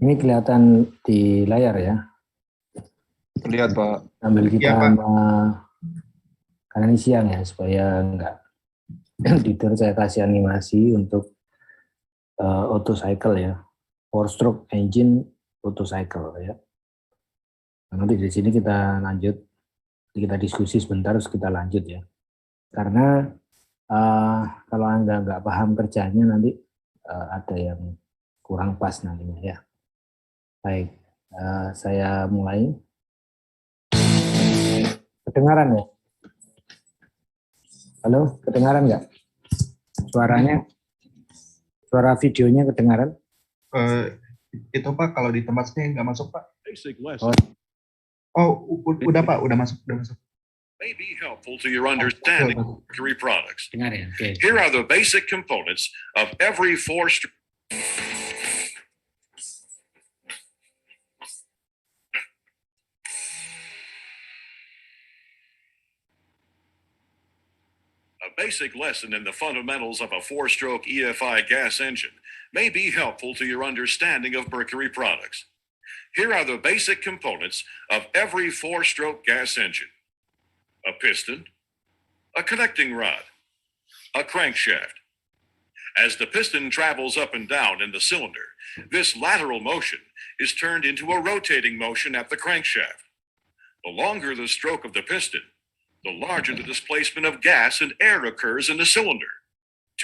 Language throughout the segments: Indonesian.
Ini kelihatan di layar ya. Lihat Pak. Sambil kita Ya, Pak. karena ini siang ya, supaya enggak tidur, saya kasih animasi untuk auto cycle ya, 4-stroke engine auto cycle ya. Nanti di sini kita lanjut, kita diskusi sebentar, terus kita lanjut ya. Karena kalau Anda nggak paham kerjanya nanti ada yang kurang pas nantinya ya. Baik, saya mulai. Kedengaran ya? Halo, kedengaran nggak? Suaranya, suara videonya kedengaran? Itu Pak, kalau di tempat saya nggak masuk Pak. Oh, Udah Pak, udah masuk. May be helpful to your understanding of Mercury products. dengar ya? Oke. Here are the basic components of every four-stroke. A basic lesson in the fundamentals of a four-stroke EFI gas engine may be helpful to your understanding of Mercury products. Here are the basic components of every four-stroke gas engine: a piston, a connecting rod, a crankshaft. As the piston travels up and down in the cylinder, this lateral motion is turned into a rotating motion at the crankshaft. The longer the stroke of the piston, the larger the displacement of gas and air occurs in the cylinder.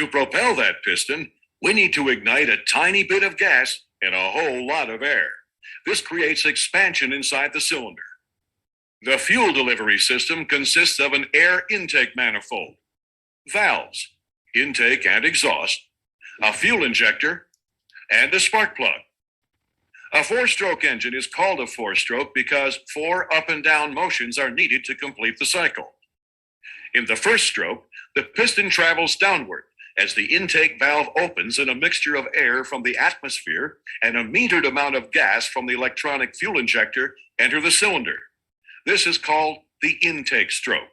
To propel that piston, we need to ignite a tiny bit of gas and a whole lot of air. This creates expansion inside the cylinder. The fuel delivery system consists of an air intake manifold, valves, intake and exhaust, a fuel injector, and a spark plug. A four-stroke engine is called a four-stroke because 4 up and down motions are needed to complete the cycle. In the first stroke, the piston travels downward as the intake valve opens and a mixture of air from the atmosphere and a metered amount of gas from the electronic fuel injector enter the cylinder. This is called the intake stroke.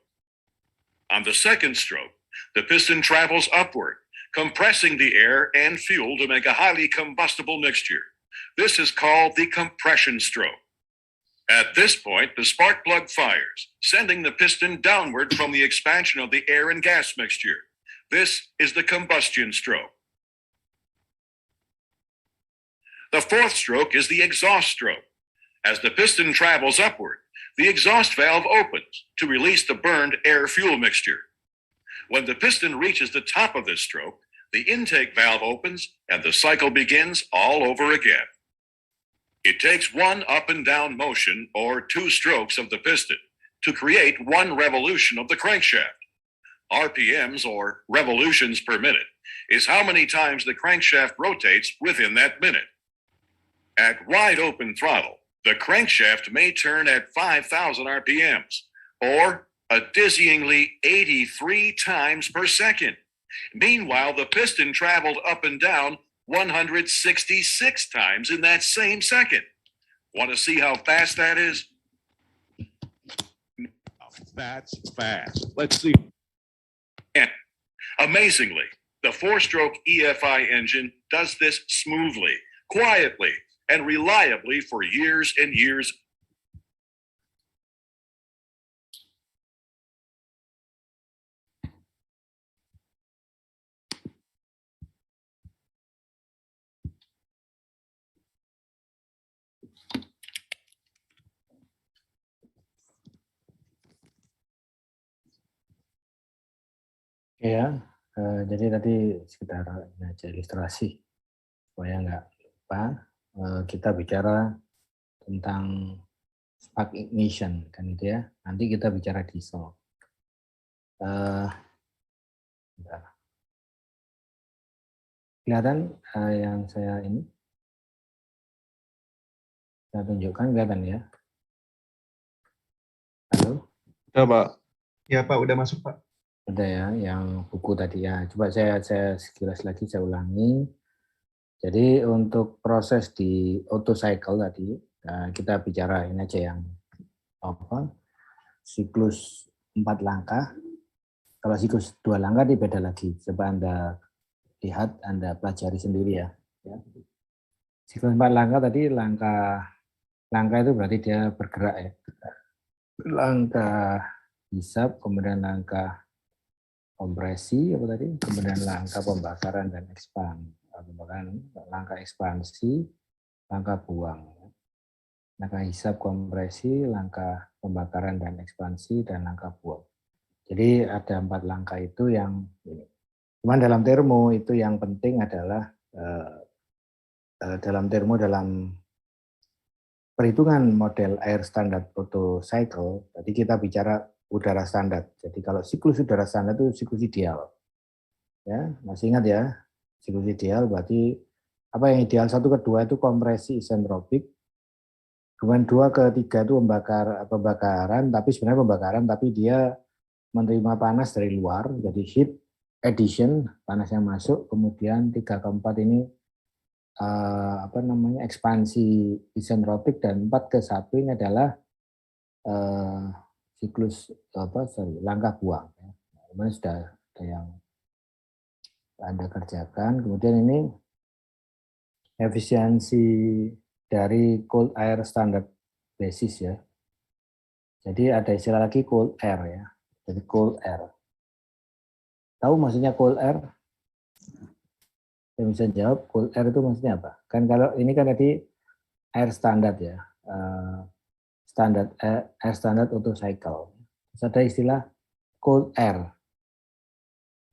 On the second stroke, the piston travels upward, compressing the air and fuel to make a highly combustible mixture. This is called the compression stroke. At this point, the spark plug fires, sending the piston downward from the expansion of the air and gas mixture. This is the combustion stroke. The fourth stroke is the exhaust stroke. As the piston travels upward, the exhaust valve opens to release the burned air-fuel mixture. When the piston reaches the top of this stroke, the intake valve opens and the cycle begins all over again. It takes 1 up and down motion or 2 strokes of the piston to create 1 revolution of the crankshaft. RPMs, or revolutions per minute, is how many times the crankshaft rotates within that minute. At wide open throttle, the crankshaft may turn at 5,000 RPMs, or a dizzyingly 83 times per second. Meanwhile, the piston traveled up and down 166 times in that same second. Want to see how fast that is? That's fast. Let's see. Amazingly, the four-stroke EFI engine does this smoothly, quietly, and reliably for years and years. Ya, jadi tadi sekitar ini aja ilustrasi supaya nggak lupa. Kita bicara tentang spark ignition kan gitu ya. Nanti kita bicara diesel. Bentar. Kelihatan yang saya ini? Saya tunjukkan, kelihatan ya? Halo? Ya Pak. Ya Pak, udah masuk Pak. Udah ya, yang buku tadi ya. Coba saya sekilas lagi saya ulangi. Jadi untuk proses di auto cycle tadi, kita bicara ini aja yang siklus 4 langkah. Kalau siklus 2 langkah itu beda lagi. Coba Anda lihat, Anda pelajari sendiri ya. Siklus 4 langkah tadi, langkah itu berarti dia bergerak ya. Langkah hisap, kemudian langkah kompresi apa tadi, kemudian langkah pembakaran dan langkah ekspansi, langkah buang. Langkah hisap, kompresi, langkah pembakaran dan ekspansi, dan langkah buang. Jadi ada 4 langkah itu yang ini. Cuman dalam termo itu yang penting adalah dalam perhitungan model air standar Otto cycle, tadi kita bicara udara standar. Jadi kalau siklus udara standar itu siklus ideal. Ya, masih ingat ya? Siklus ideal berarti apa yang ideal? 1 ke 2 itu kompresi isentropik. Kemudian 2 ke 3 itu pembakaran, tapi sebenarnya pembakaran tapi dia menerima panas dari luar, jadi heat addition, panas yang masuk. Kemudian 3 ke 4 ini ekspansi isentropik, dan 4 ke 1 ini adalah siklus langkah buang. Kemudian sudah ada yang Anda kerjakan. Kemudian ini efisiensi dari cold air standard basis ya. Jadi ada istilah lagi cold air ya. Jadi cold air. Tahu maksudnya cold air? Saya bisa jawab, cold air itu maksudnya apa? Kan kalau ini kan tadi air standar ya. Air standard Otto cycle. Terus ada istilah cold air.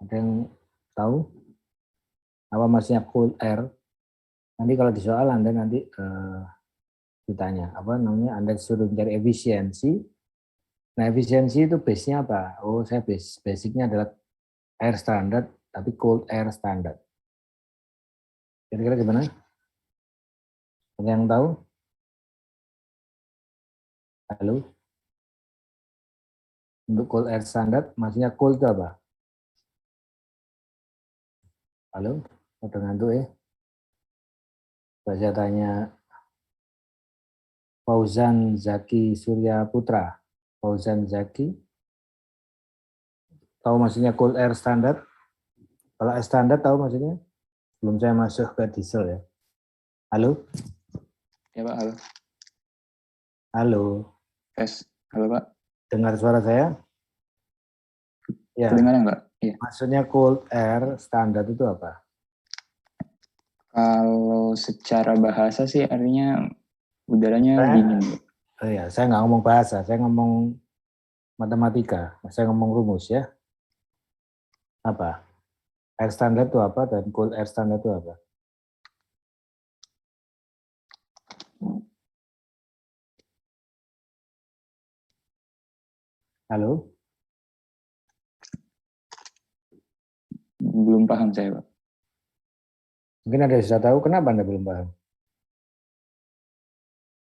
Ada yang tahu apa maksudnya cold air? Nanti kalau di soal Anda nanti ditanya apa namanya, Anda suruh mencari efisiensi. Nah, efisiensi itu base-nya apa? Oh, saya basicnya adalah air standard tapi cold air standard. Kira-kira gimana? Ada yang tahu? Halo? Untuk cold air standard, maksudnya cold itu apa? Halo? Udah ngantuk ya? Saya tanya Fauzan Zaki Surya Putra. Fauzan Zaki, tahu maksudnya cold air standard? Kalau air standard tahu maksudnya? Belum saya masuk ke diesel ya. Halo? Ya Pak, halo. Halo? Tes, halo Pak. Dengar suara saya? Ya. Kedengaran Pak? Iya. Maksudnya cold air standard itu apa? Kalau secara bahasa sih artinya udaranya dingin. Oh ya, saya nggak ngomong bahasa, saya ngomong matematika, saya ngomong rumus ya. Apa? Air standard itu apa dan cold air standard itu apa? Halo? Belum paham saya Pak. Mungkin ada yang sudah tahu, kenapa Anda belum paham?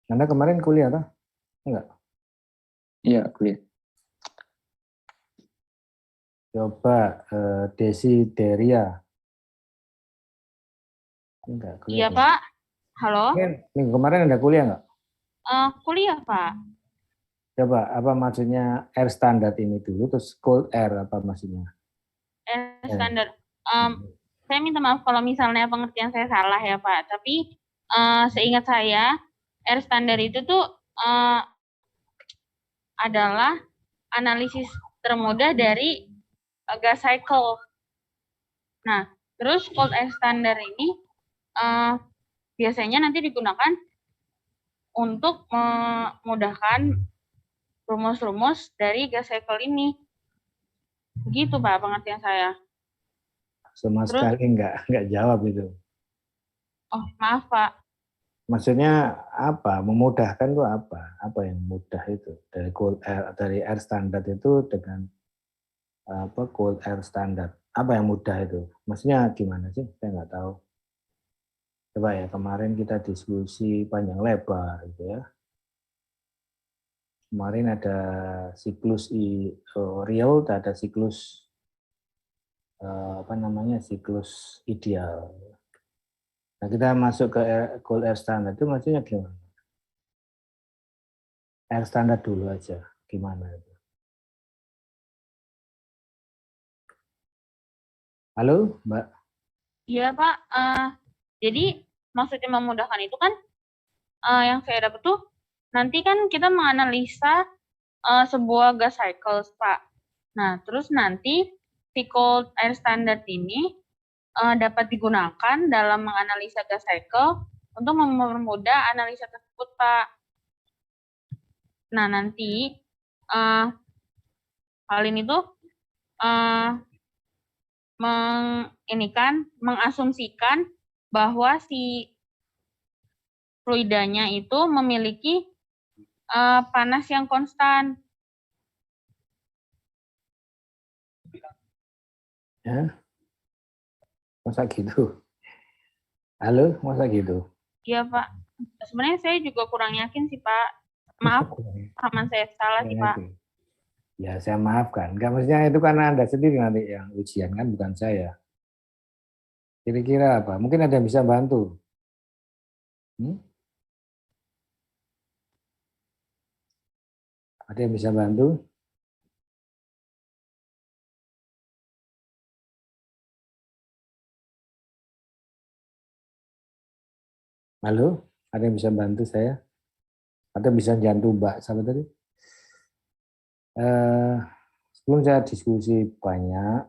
Anda kemarin kuliah kan? Enggak? Iya, kuliah. Coba Desideria. Enggak, kuliah. Iya, Pak. Halo. Minggu kemarin Anda kuliah enggak? Kuliah, Pak. Coba, apa maksudnya air standard ini dulu, terus cold air apa maksudnya? Air standard. Saya minta maaf kalau misalnya pengertian saya salah ya, Pak. Tapi seingat saya, air standard itu tuh adalah analisis termudah dari gas cycle. Nah, terus cold air standard ini biasanya nanti digunakan untuk memudahkan rumus-rumus dari gas cycle ini. Begitu Pak pengertian saya. Sama sekali enggak jawab itu. Oh, maaf Pak. Maksudnya apa? Memudahkan itu apa? Apa yang mudah itu? Dari cold air, dari air standard itu dengan cold air standard. Apa yang mudah itu? Maksudnya gimana sih? Saya nggak tahu. Coba ya, kemarin kita diskusi panjang lebar gitu ya. Kemarin ada siklus real, ada siklus siklus ideal. Nah, kita masuk ke cold air standard itu maksudnya gimana? Air standard dulu aja, gimana itu? Halo, Mbak? Iya Pak. Jadi maksudnya memudahkan itu kan yang saya dapat tuh nanti kan kita menganalisa sebuah gas cycle, Pak. Nah, terus nanti si cold air standard ini dapat digunakan dalam menganalisa gas cycle untuk mempermudah analisa tersebut, Pak. Nah, nanti hal ini tuh mengasumsikan bahwa si fluidanya itu memiliki panas yang konstan. Ya, masa gitu? Halo, masa gitu? Iya, Pak. Sebenarnya saya juga kurang yakin sih, Pak. Maaf, pahaman saya salah sih, Pak. Ya, saya maafkan. Enggak, maksudnya itu karena Anda sendiri nanti yang ujian, kan bukan saya. Kira-kira apa? Mungkin ada yang bisa bantu. Ada yang bisa bantu? Halo? Ada yang bisa bantu saya? Atau bisa jantu Mbak sama tadi? Sebelum saya diskusi banyak,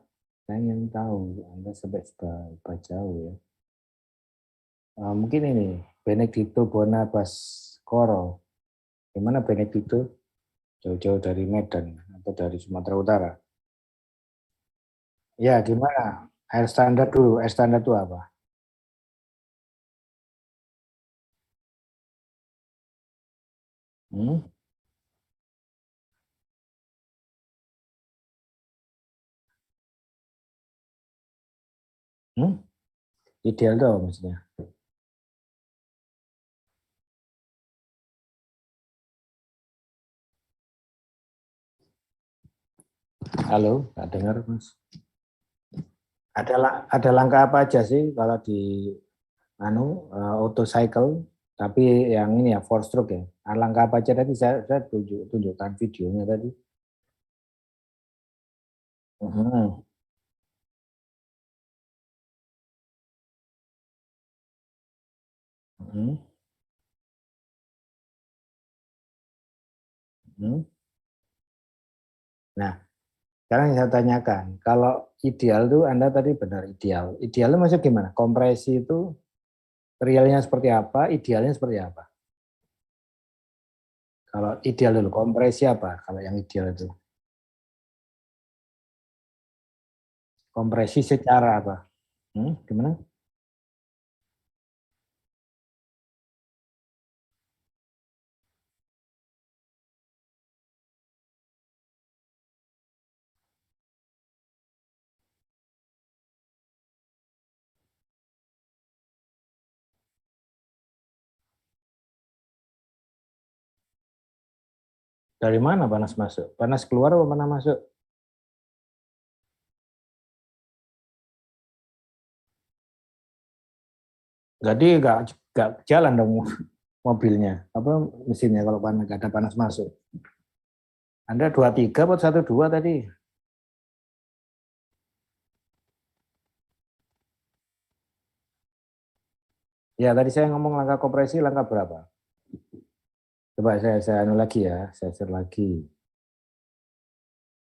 saya ingin tahu Anda sampai seberapa jauh ya. Mungkin ini Benedicto Bonabascoro. Gimana Benedicto? Jauh-jauh dari Medan atau dari Sumatera Utara. Ya, gimana? Air standar dulu. Air standar itu apa? Ideal itu apa maksudnya? Halo, nggak dengar Mas. Ada langkah apa aja sih kalau di auto cycle, tapi yang ini ya 4 stroke ya. Langkah apa aja tadi saya tunjukkan videonya tadi. Nah, sekarang yang saya tanyakan, kalau ideal tuh Anda tadi benar ideal. Idealnya maksudnya gimana? Kompresi itu realnya seperti apa, idealnya seperti apa? Kalau ideal dulu, kompresi apa kalau yang ideal itu? Kompresi secara apa? Gimana? Dari mana panas masuk? Panas keluar atau panas masuk? Jadi nggak jalan dong mobilnya, apa mesinnya kalau panas nggak ada panas masuk. Anda 23 atau 12 tadi? Ya tadi saya ngomong langkah kompresi langkah berapa? Coba saya anu lagi ya, saya share lagi.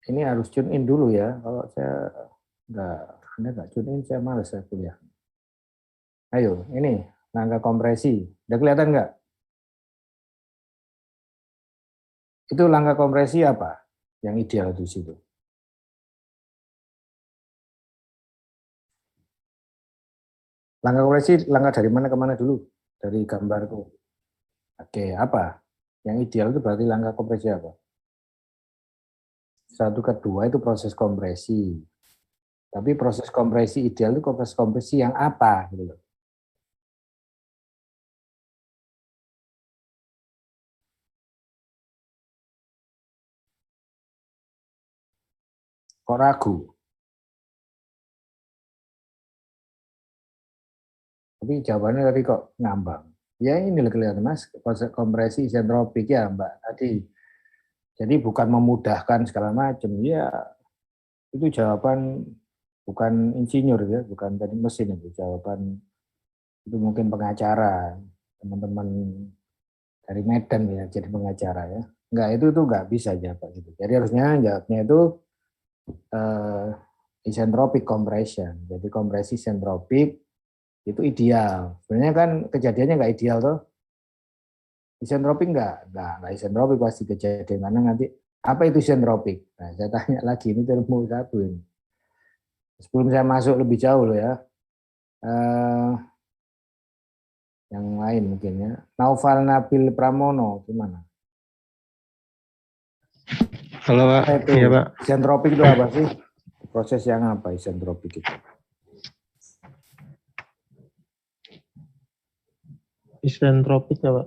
Ini harus tune in dulu ya. Kalau saya Anda nggak tune in, saya males saya kuliah. Ayo, ini langkah kompresi. Udah kelihatan nggak? Itu langkah kompresi apa? Yang ideal di situ. Langkah kompresi, langkah dari mana ke mana dulu? Dari gambarku. Oke, apa? Yang ideal itu berarti langkah kompresi apa? 1 ke 2 itu proses kompresi. Tapi proses kompresi ideal itu proses kompresi yang apa? Gitu loh. Kok ragu? Tapi jawabannya tadi kok ngambang. Ya ini kelihatan Mas, proses kompresi isentropik ya Mbak tadi. Jadi bukan memudahkan segala macam. Ya itu jawaban bukan insinyur ya, bukan tadi mesin itu jawaban itu mungkin pengacara, teman-teman dari Medan ya jadi pengacara ya. Enggak, itu enggak bisa jawab gitu. Jadi harusnya jawabnya itu isentropic compression. Jadi kompresi isentropik itu ideal. Sebenarnya kan kejadiannya enggak ideal tuh. Isentropik enggak isentropik pasti kejadian karena nanti apa itu isentropik? Nah, saya tanya lagi ini termu satu ini. Sebelum saya masuk lebih jauh loh ya. Yang lain mungkin ya. Naufal Nabil Pramono gimana? Halo Pak, Apa itu? iya Pak. Isentropik itu apa sih? Proses yang apa isentropik itu? Isentropik ya Pak.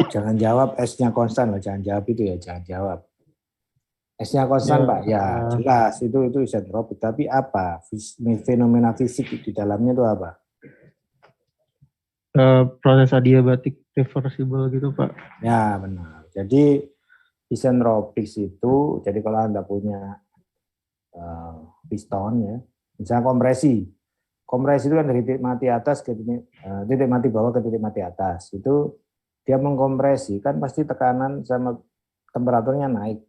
Jangan jawab S-nya konstan loh, jangan jawab itu ya, jangan jawab. S-nya konstan Ya, Pak, ya jelas itu isentropik. Tapi apa? Fenomena fisik di dalamnya itu apa? Proses adiabatik reversible gitu Pak. Ya benar. Jadi isentropik itu, jadi kalau Anda punya piston ya, misalnya kompresi itu kan dari titik mati atas ke titik mati bawah ke titik mati atas, itu dia mengkompresi kan pasti tekanan sama temperaturnya naik.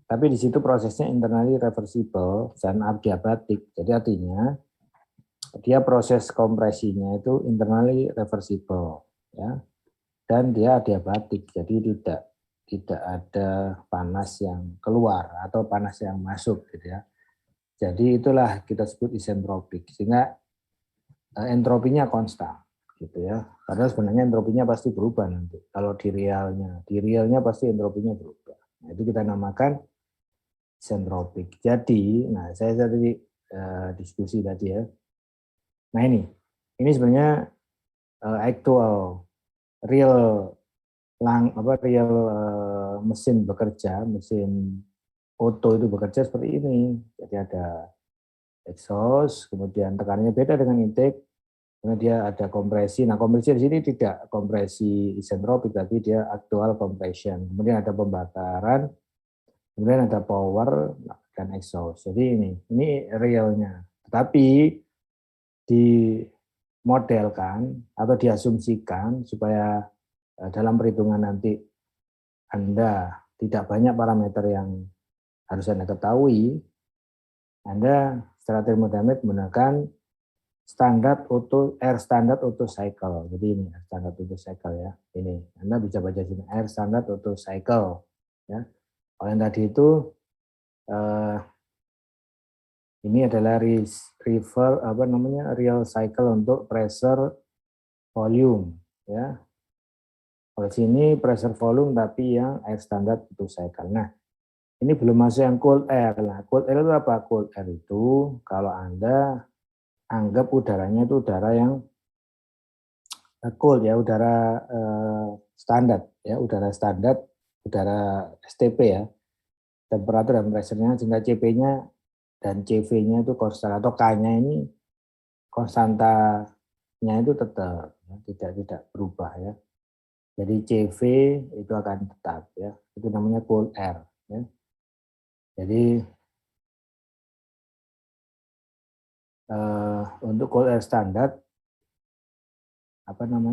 Tapi di situ prosesnya internally reversible dan adiabatik. Jadi artinya dia proses kompresinya itu internally reversible ya. Dan dia adiabatik. Jadi tidak ada panas yang keluar atau panas yang masuk gitu ya. Jadi itulah kita sebut isentropik, sehingga entropinya konstan gitu ya. Padahal sebenarnya entropinya pasti berubah nanti. Kalau di realnya pasti entropinya berubah. Nah, itu kita namakan isentropik. Jadi, nah saya tadi diskusi tadi ya. Nah ini sebenarnya actual real mesin bekerja, mesin Oto itu bekerja seperti ini. Jadi ada exhaust, kemudian tekanannya beda dengan intake, kemudian dia ada kompresi. Nah, kompresi di sini tidak kompresi isentropik, tapi dia actual compression. Kemudian ada pembakaran, kemudian ada power dan exhaust. Jadi ini realnya. Tetapi dimodelkan atau diasumsikan supaya dalam perhitungan nanti Anda tidak banyak parameter yang harus Anda ketahui, Anda secara termodinamik menggunakan air standard auto cycle. Jadi ini air standard auto cycle ya. Ini Anda bisa baca sini air standard auto cycle ya. Kalau yang tadi itu ini adalah real cycle untuk pressure volume ya. Kalau sini pressure volume tapi yang air standard auto cycle. Nah, ini belum masuk yang cold air. Nah, cold air itu apa? Cold air itu kalau Anda anggap udaranya itu udara yang cold ya, udara standar ya, udara STP ya. Temperatur dan pressure-nya sehingga CP-nya dan CV-nya itu konstan atau K-nya ini konstantanya itu tetap ya, tidak berubah ya. Jadi CV itu akan tetap ya. Itu namanya cold air ya. Jadi untuk cold air standar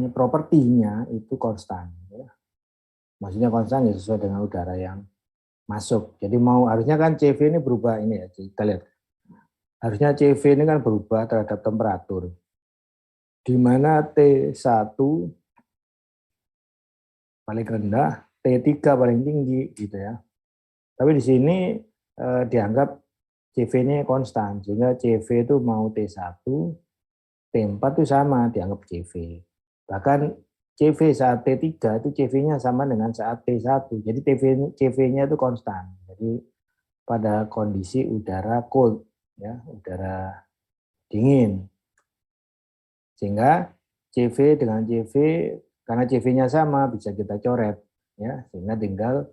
propertinya itu konstan ya. Maksudnya konstan ya sesuai dengan udara yang masuk. Jadi harusnya kan CV ini berubah ini ya, kita lihat. Harusnya CV ini kan berubah terhadap temperatur. Di mana T1 paling rendah, T3 paling tinggi gitu ya. Tapi di sini dianggap CV ini konstan, sehingga CV itu mau T1, T4 itu sama dianggap CV. Bahkan CV saat T3 itu CV-nya sama dengan saat T1. Jadi CV-nya itu konstan. Jadi pada kondisi udara cold ya, udara dingin. Sehingga CV dengan CV karena CV-nya sama bisa kita coret ya, sehingga tinggal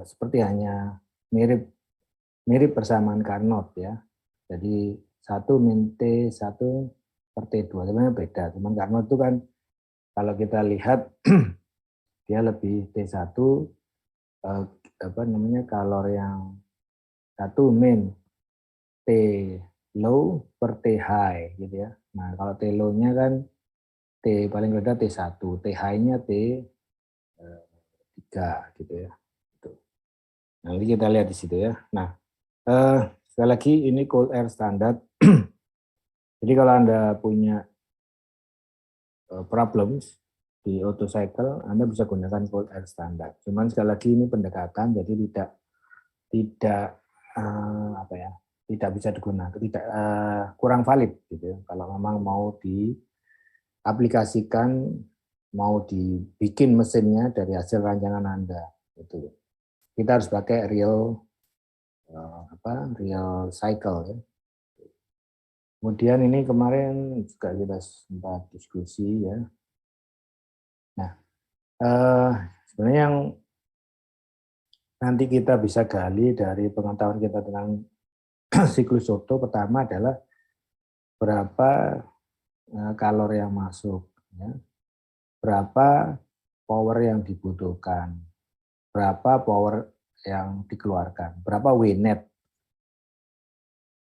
seperti hanya mirip persamaan Carnot ya. Jadi 1 min T1 per T2 sebenarnya beda. Cuman Carnot itu kan kalau kita lihat dia lebih T1 kalor yang 1 min T low per T high gitu ya. Nah, kalau T low-nya kan T paling rendah T1, T high-nya T3 gitu ya. Nanti kita lihat di situ ya. Nah, sekali lagi ini cold air standard. Jadi kalau Anda punya problems di auto cycle, Anda bisa gunakan cold air standard. Cuman sekali lagi ini pendekatan, jadi tidak apa ya, tidak bisa digunakan, tidak kurang valid gitu ya. Kalau memang mau diaplikasikan, mau dibikin mesinnya dari hasil rancangan Anda, gitu. Kita harus pakai real cycle ya. Kemudian ini kemarin juga kita sempat diskusi ya. Nah, sebenarnya yang nanti kita bisa gali dari pengetahuan kita tentang siklus Otto pertama adalah berapa kalor yang masuk, ya. Berapa power yang dibutuhkan, berapa power yang dikeluarkan, berapa W-net.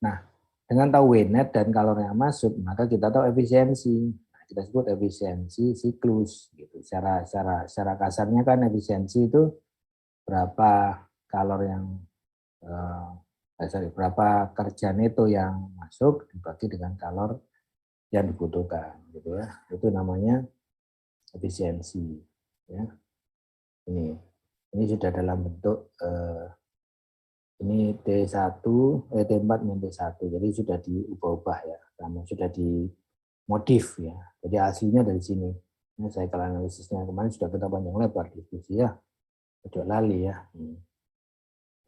Nah, dengan tahu W-net dan kalor yang masuk, maka kita tahu efisiensi. Nah, kita sebut efisiensi siklus. Gitu. Secara kasarnya kan efisiensi itu berapa kalor yang berapa kerja neto yang masuk dibagi dengan kalor yang dibutuhkan, gitu ya. Itu namanya efisiensi. Ya. Ini sudah dalam bentuk ini T1, T4 min T1, jadi sudah diubah-ubah ya, karena sudah dimodif ya. Jadi hasilnya dari sini. Ini cycle analisisnya kemarin sudah kita panjang lebar diskusi ya, udah lali ya.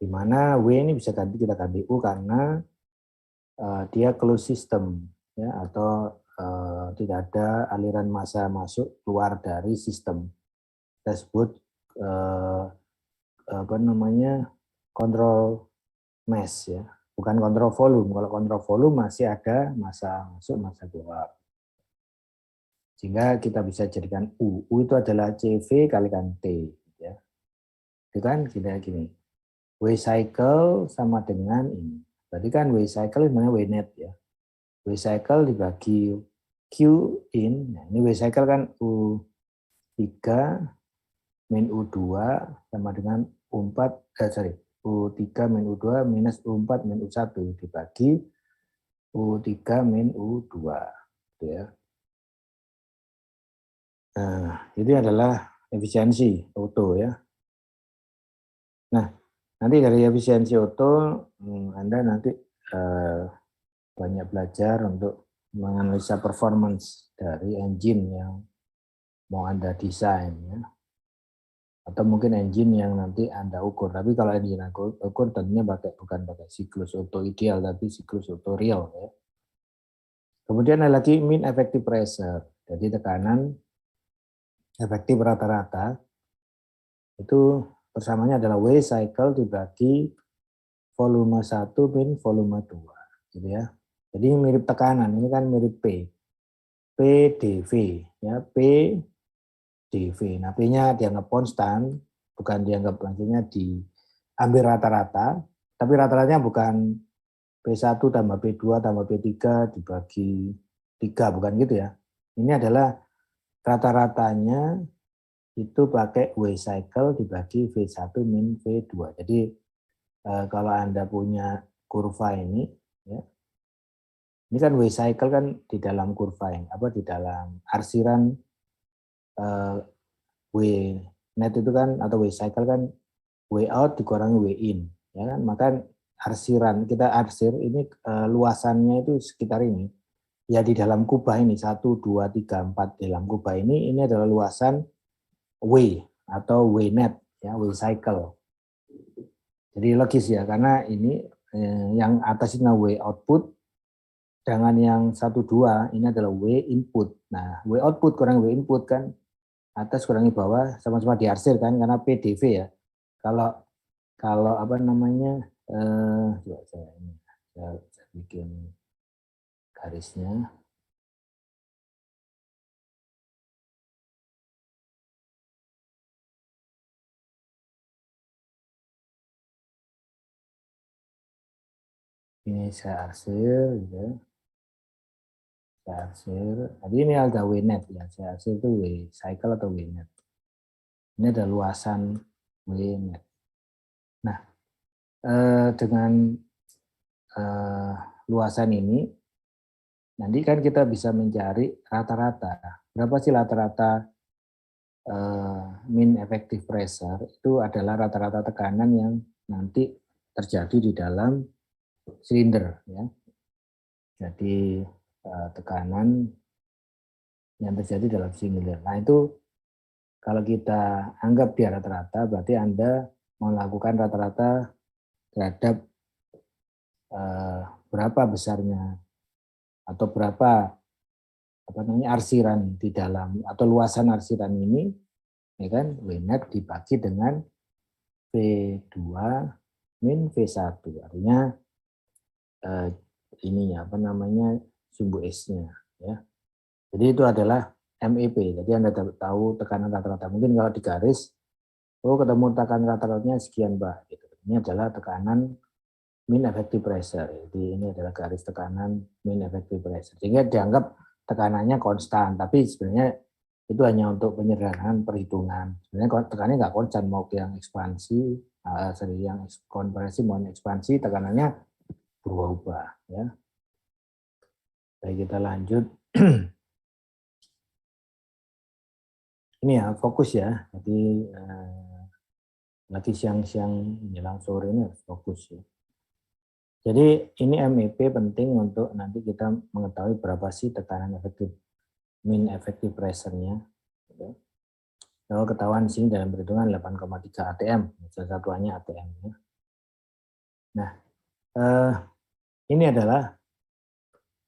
Di mana W ini bisa kita ganti U karena dia closed system ya, atau tidak ada aliran massa masuk keluar dari sistem. Kita sebut kontrol mass ya, bukan kontrol volume. Kalau kontrol volume masih ada massa masuk, massa keluar. Sehingga kita bisa jadikan U. U itu adalah CV kalikan T. Ya. Itu kan kita gini. W cycle sama dengan ini. Berarti kan W cycle sebenarnya W net ya. W cycle dibagi Q in. Nah, ini W cycle kan U3 min U2 sama dengan U4, U3 min U2 minus U4 min U1 dibagi U3 min U2. Gitu ya. Nah, ini adalah efisiensi Otto ya. Nah, nanti dari efisiensi Otto, Anda nanti banyak belajar untuk menganalisa performance dari engine yang mau Anda desain ya. Atau mungkin engine yang nanti Anda ukur. Tapi kalau engine ukur tentunya bukan pakai siklus Otto ideal, tapi siklus Otto real ya. Kemudian ada lagi mean effective pressure. Jadi tekanan efektif rata-rata itu persamanya adalah W cycle dibagi volume 1 min volume 2 gitu ya. Jadi mirip tekanan, ini kan mirip P. P dV ya, P dV. Nah, P-nya dianggap konstan, bukan dianggap maksudnya diambil rata-rata, tapi rata-ratanya bukan P1 tambah P2 tambah P3 dibagi 3, bukan gitu ya. Ini adalah rata-ratanya itu pakai W cycle dibagi V1 min V2. Jadi kalau Anda punya kurva ini, ya, ini kan W cycle kan di dalam kurva ini, di dalam arsiran W net itu kan, atau W cycle kan W out dikurangi W in, ya kan? Maka arsiran, kita arsir ini luasannya itu sekitar ini. Ya di dalam kubah ini, 1, 2, 3, 4 dalam kubah ini adalah luasan W atau W net, ya, W cycle. Jadi logis ya, karena ini yang atas ini W output, dengan yang 1, 2 ini adalah W input. Nah, W output kurang W input kan, atas kurangi bawah sama-sama diarsir kan, karena PdV ya. Kalau apa namanya, saya bikin garisnya. Ini saya arsir, gitu ya. Saya arsir. Tadi ini ada WNet ya. Saya arsir itu W cycle atau WNet. Ini ada luasan WNet. Nah, dengan luasan ini, nanti kan kita bisa mencari rata-rata. Berapa sih rata-rata mean effective pressure? Itu adalah rata-rata tekanan yang nanti terjadi di dalam silinder, ya. Jadi tekanan yang terjadi dalam silinder. Nah itu kalau kita anggap dia rata-rata, berarti Anda melakukan rata-rata terhadap berapa besarnya atau berapa arsiran di dalam atau luasan arsiran ini, ya kan, WNet dibagi dengan V2 min V1, artinya ininya sumbu S-nya, ya. Jadi itu adalah MEP. Jadi Anda tahu tekanan rata-rata. Mungkin kalau di garis, ketemu tekanan rata-ratanya sekian, Mbak. Gitu. Ini adalah tekanan mean effective pressure. Jadi ini adalah garis tekanan mean effective pressure. Sehingga dianggap tekanannya konstan. Tapi sebenarnya itu hanya untuk penyederhanaan perhitungan. Sebenarnya tekanannya nggak konstan, mau yang ekspansi, yang kompresi maupun ekspansi, tekanannya berubah-ubah. Ya. Baik, kita lanjut. Ini ya fokus ya. Jadi lagi siang-siang menjelang sore ini harus fokus ya. Jadi ini MEP penting untuk nanti kita mengetahui berapa sih tekanan efektif, mean effective pressure-nya. Gitu. Kalau ketahuan sini dalam perhitungan 8,3 atm, salah satuannya atm. Ya. Nah, ini adalah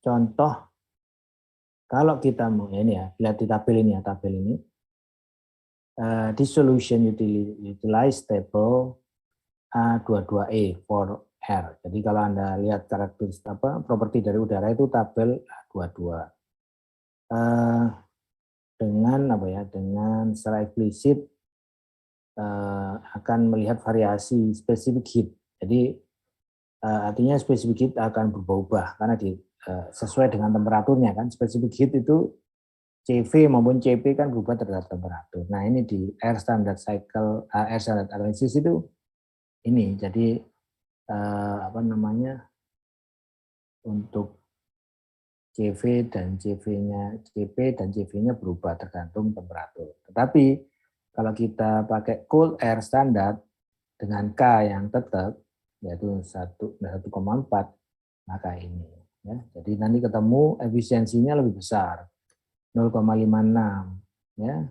contoh kalau kita mau ini ya, lihat di tabel ini ya, tabel ini. This solution utilize table A22E for air. Jadi kalau Anda lihat karakteristik properti dari udara itu tabel A22. Dengan dengan secara eksplisit akan melihat variasi specific heat. Jadi artinya specific heat akan berubah-ubah karena sesuai dengan temperaturnya kan. Specific heat itu CV maupun CP kan berubah terhadap temperatur. Nah ini di air standard cycle, air standard analysis itu ini. Jadi untuk CV dan CV-nya, CP dan CV-nya berubah tergantung temperatur. Tetapi kalau kita pakai cold air standard dengan K yang tetap yaitu 1,4, maka ini ya. Jadi nanti ketemu efisiensinya lebih besar. 0,56 ya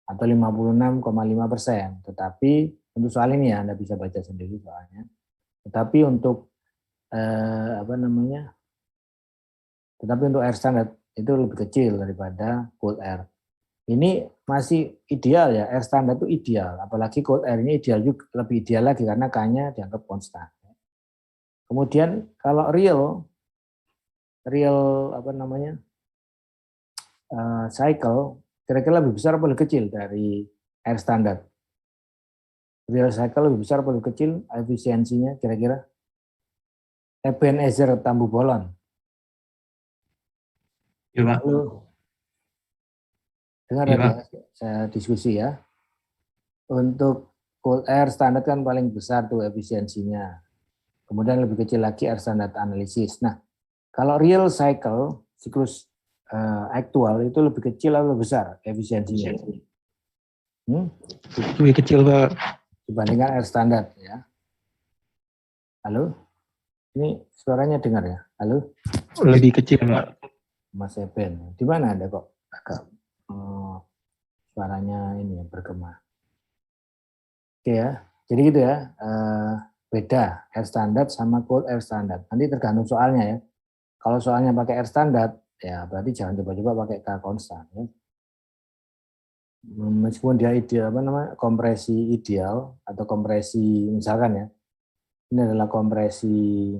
atau 56,5%. Tetapi untuk soal ini ya Anda bisa baca sendiri soalnya. Tetapi untuk tetapi untuk air standard itu lebih kecil daripada cold air. Ini masih ideal ya, air standard itu ideal. Apalagi cold air ini ideal juga, lebih ideal lagi karena K-nya dianggap konstan. Kemudian kalau real cycle kira-kira lebih besar atau lebih kecil dari air standard? Real cycle lebih besar atau lebih kecil efisiensinya kira-kira? Ebenezer Tambu Bolon. Iya, Pak. Dengar Iya, ya, saya diskusi ya. Untuk cold air standard kan paling besar tuh efisiensinya. Kemudian lebih kecil lagi air standard analysis. Nah, kalau real cycle, siklus aktual itu lebih kecil atau lebih besar efisiensinya? Lebih kecil, Pak. Dibandingkan air standar ya. Halo? Ini suaranya dengar ya? Halo? Lebih kecil, Pak. Mas Eben. Di mana Anda kok agak suaranya ini bergema? Oke ya. Jadi gitu ya. Beda air standard sama cold air standard. Nanti tergantung soalnya ya. Kalau soalnya pakai air standard, ya berarti jangan coba-coba pakai K konstan ya. Meskipun dia ideal kompresi ideal atau kompresi misalkan ya, ini adalah kompresi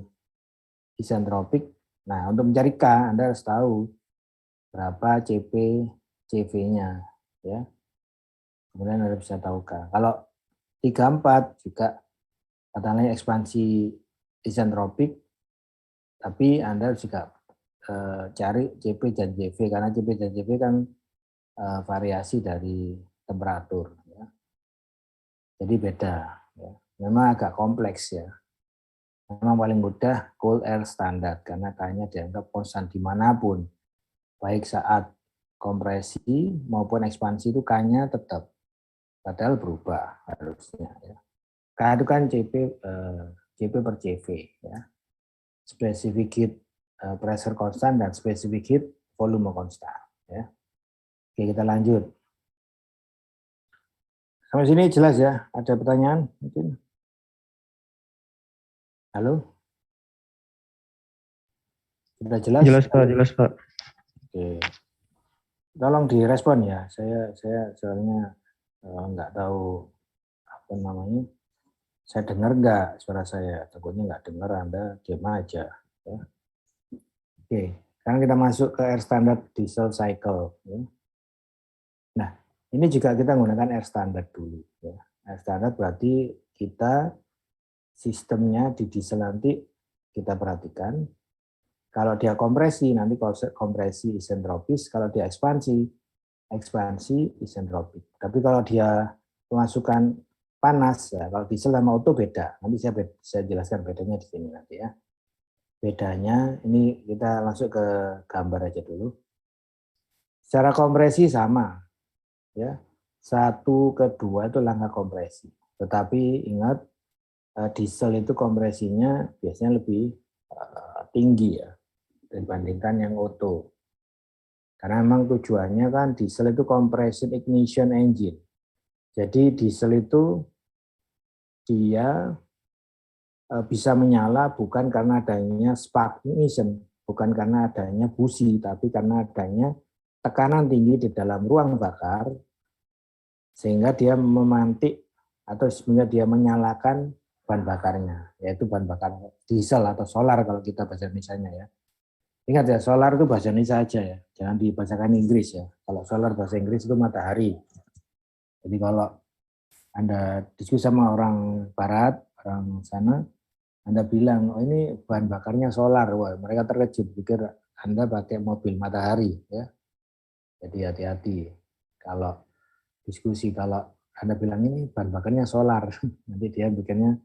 isentropik. Nah untuk mencari K Anda harus tahu berapa CP CV-nya ya. Kemudian Anda bisa tahu K. Kalau 34 juga katanya ekspansi isentropik, Tapi Anda juga cari CP dan CV, karena CP dan CV kan variasi dari temperatur. Ya. Jadi beda. Ya. Memang agak kompleks ya. Memang paling mudah cold air standard karena K-nya dianggap konstan dimanapun. Baik saat kompresi maupun ekspansi itu K-nya tetap. Padahal berubah harusnya. Ya. K itu kan CP per CV. Ya. Specific heat pressure konstan dan specific heat volume konstan. Ya. Oke, kita lanjut. Sampai sini jelas ya? Ada pertanyaan mungkin? Halo? Sudah jelas? Jelas Pak, jelas Pak. Oke. Tolong direspon ya. Saya soalnya nggak tahu apa namanya. Saya dengar nggak suara saya? Takutnya nggak dengar, Anda diam aja. Ya. Oke. Sekarang kita masuk ke air standard diesel cycle. Ya. Nah, ini juga kita menggunakan air standard dulu. Ya. Air standard berarti kita sistemnya di diesel nanti kita perhatikan. Kalau dia kompresi, nanti kompresi isentropis. Kalau dia ekspansi isentropik. Tapi kalau dia pemasukan panas, ya kalau diesel sama auto beda. Nanti saya jelaskan bedanya di sini nanti ya. Bedanya, ini kita langsung ke gambar aja dulu. Secara kompresi sama. Ya. 1 ke 2 itu langkah kompresi. Tetapi ingat, diesel itu kompresinya biasanya lebih tinggi ya dibandingkan yang auto. Karena memang tujuannya kan diesel itu compression ignition engine. Jadi diesel itu dia bisa menyala bukan karena adanya spark ignition, bukan karena adanya busi, tapi karena adanya tekanan tinggi di dalam ruang bakar sehingga dia memantik atau sebenarnya dia menyalakan bahan bakarnya, yaitu bahan bakar diesel atau solar kalau kita bahasa Indonesianya ya. Ingat ya, solar itu bahasa Indonesia aja ya, jangan dibacakan Inggris ya. Kalau solar bahasa Inggris itu matahari. Jadi kalau Anda diskusi sama orang Barat, orang sana, Anda bilang, oh ini bahan bakarnya solar, wah mereka terkejut, pikir Anda pakai mobil matahari ya. Jadi hati-hati. Kalau diskusi, kalau Anda bilang ini bahan bakarnya solar, nanti dia bikinnya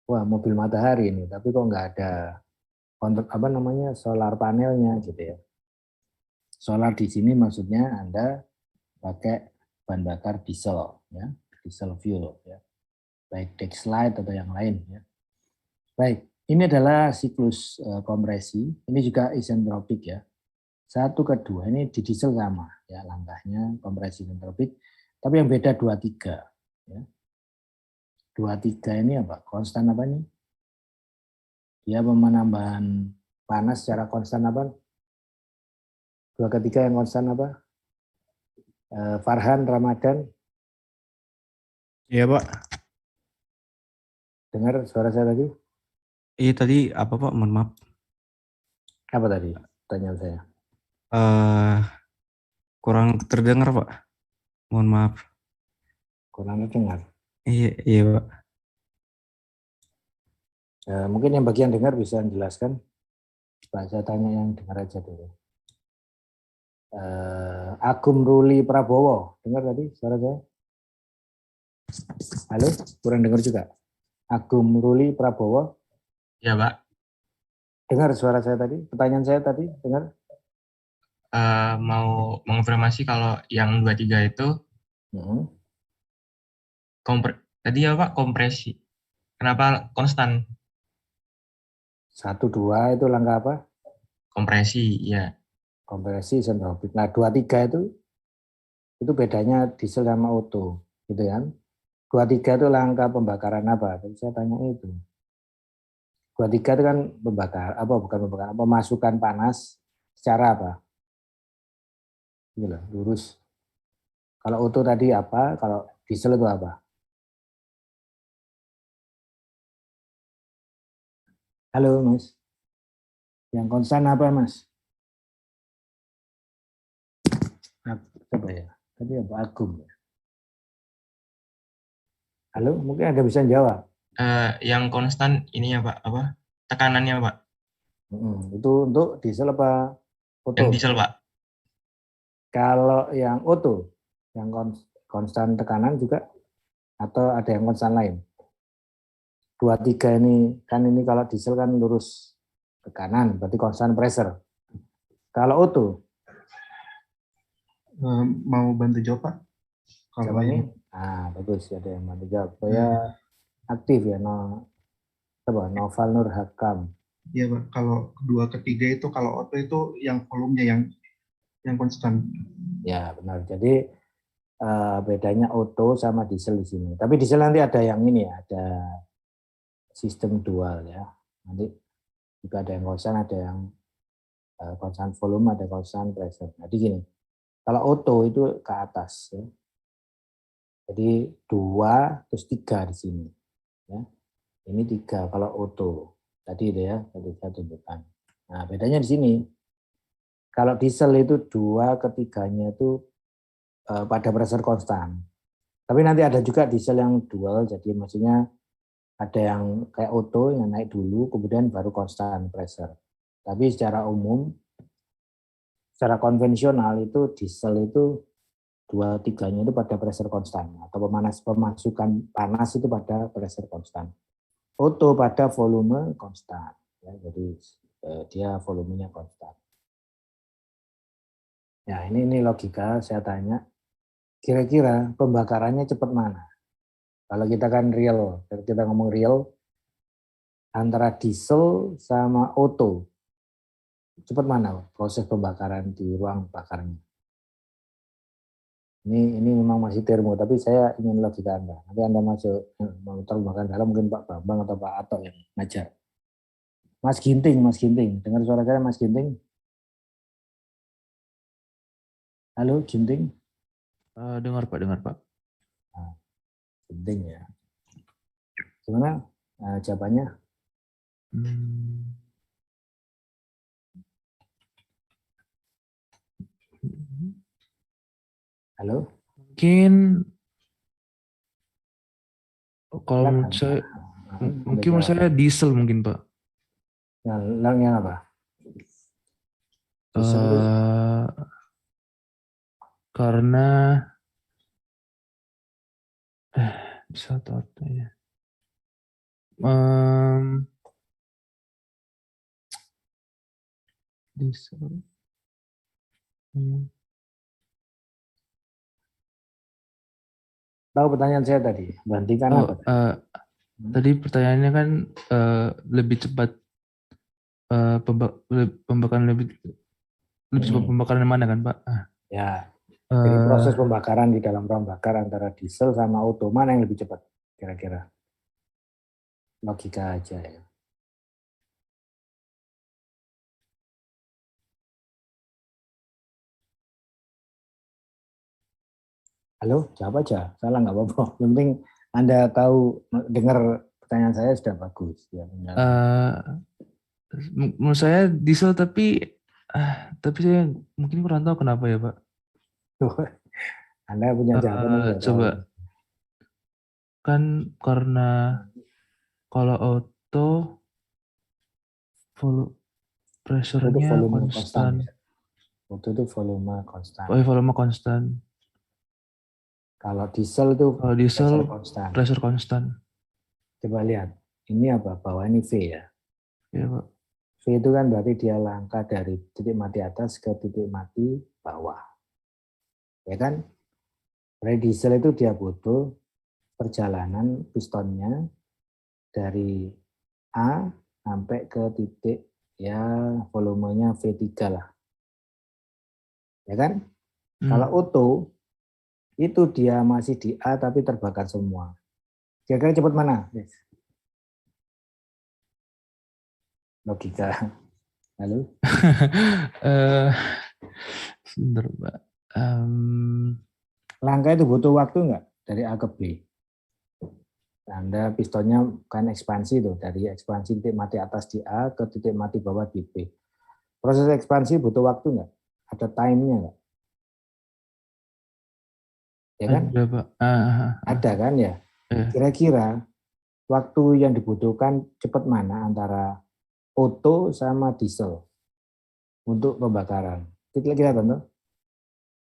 wah mobil matahari ini, tapi kok nggak ada apa namanya solar panelnya gitu ya. Solar di sini maksudnya Anda pakai bahan bakar diesel ya, diesel fuel ya, baik Dexlite atau yang lain ya. Baik, ini adalah siklus kompresi, ini juga isentropik ya. 1 ke 2 ini di diesel sama ya langkahnya kompresi isentropik, tapi yang beda 2, 3 ya. 2, 3 ini apa? Konstan apa nih? Dia penambahan panas secara konstan apa? 2 ke 3 yang konstan apa? Farhan, Ramadan. Iya Pak. Dengar suara saya tadi? Iya tadi apa Pak? Mohon maaf. Apa tadi pertanyaan saya? Kurang terdengar Pak. Mohon maaf. Kurang terdengar. Iya Pak. Mungkin yang bagian dengar bisa menjelaskan. Saya tanya yang dengar aja dulu. Agum Ruli Prabowo, dengar tadi suara saya? Halo, kurang dengar juga. Agum Ruli Prabowo. Ya Pak. Dengar suara saya tadi? Pertanyaan saya tadi, dengar? Mau mengonfirmasi kalau yang 23 itu tadi ya Pak kompresi. Kenapa konstan? 1, 2 itu langkah apa? Kompresi, ya. Kompresi isentropik. Nah, 2, 3 itu bedanya diesel sama auto, gitu kan? 2, 3 itu langkah pembakaran apa? Tadi saya tanya itu. 2, 3 itu kan bukan pembakaran, pemasukan panas secara apa? Ini loh, lurus. Kalau auto tadi apa? Kalau diesel itu apa? Halo Mas. Yang konstan apa Mas? Coba ya. Tadi apa? Agum ya. Halo, mungkin Anda bisa jawab. Yang konstan ininya Pak, apa? Tekanannya Pak. Itu untuk diesel apa auto? Yang diesel, Pak. Kalau yang auto, yang konstan tekanan juga, atau ada yang konstan lain? 2-3 ini, kan ini kalau diesel kan lurus ke kanan, berarti konstan pressure. Kalau auto, Mau bantu jawab, Pak? Kalau siapa yang ini? Bagus, ada yang bantu jawab. Saya aktif ya, Noval Nur Hakam. Iya, Pak. Kalau 2 ke 3 itu kalau auto itu yang volumenya yang konstan. Ya, benar. Jadi bedanya auto sama diesel di sini. Tapi diesel nanti ada yang ini ya, ada sistem dual ya. Nanti juga ada yang konstan, ada yang konstan volume, ada konstan pressure. Jadi gini, kalau auto itu ke atas ya. Jadi 2 terus 3 di sini. Ya. Ini 3 kalau auto. Tadi itu ya, tadi saya tunjukkan. Nah, bedanya di sini. Kalau diesel itu 2 ke 3-nya itu pada pressure konstan. Tapi nanti ada juga diesel yang dual, jadi maksudnya ada yang kayak auto yang naik dulu, kemudian baru konstan pressure. Tapi secara umum, secara konvensional itu diesel itu 2-3-nya itu pada pressure konstan, atau pemasukan panas itu pada pressure konstan. Auto pada volume konstan, ya, jadi dia volumenya konstan. Ya ini logika, saya tanya, kira-kira pembakarannya cepat mana? Kalau kita kan real, kita ngomong real, antara diesel sama auto, cepat mana proses pembakaran di ruang bakarnya? Ini memang masih termo, tapi saya ingin logika Anda. Nanti Anda masuk mau terbakar dalam, mungkin Pak Bambang atau Pak Atok yang ngajar. Mas Ginting, dengar suara saya Mas Ginting? Halo Ginting? Dengar Pak. Nah, Ginting ya. Gimana jawabannya? Halo? Mungkin kalau Silakan. menurut saya, mungkin Jawab. menurut saya diesel mungkin Pak. Yang apa? Diesel itu Karena bisa atau ya. Diesel. Tahu pertanyaan saya tadi? Bandingkan apa? Tadi pertanyaannya kan lebih cepat pembakaran lebih cepat pembakaran mana kan Pak? Ya. Jadi proses pembakaran di dalam ruang bakar antara diesel sama auto, mana yang lebih cepat kira-kira? Logika aja ya. Halo, jawab aja. Salah nggak apa-apa. Yang penting Anda tahu, dengar pertanyaan saya sudah bagus. Ya, menurut saya diesel tapi saya mungkin kurang tahu kenapa ya Pak. Anda punya jawaban? Coba. Kan karena kalau auto pressure-nya konstan. Auto itu volume konstan. Volume konstan. Kalau diesel itu pressure konstan. Coba lihat, ini apa? Bawah ini V ya. Iya Pak. V itu kan berarti dia langkah dari titik mati atas ke titik mati bawah. Ya kan? Dari diesel itu dia butuh perjalanan pistonnya dari A sampai ke titik ya volumenya V3 lah. Ya kan? Kalau auto itu dia masih di A tapi terbakar semua. Kira-kira cepat mana? Logika. Halo? Sebentar Pak. Langkah itu butuh waktu nggak dari A ke B? Anda pistonnya kan ekspansi tuh, dari ekspansi titik mati atas di A ke titik mati bawah di B. Proses ekspansi butuh waktu nggak? Ada time-nya nggak? Ya kan? Ada Pak. Ada kan ya? Kira-kira waktu yang dibutuhkan cepat mana antara auto sama diesel untuk pembakaran. Kita tonton.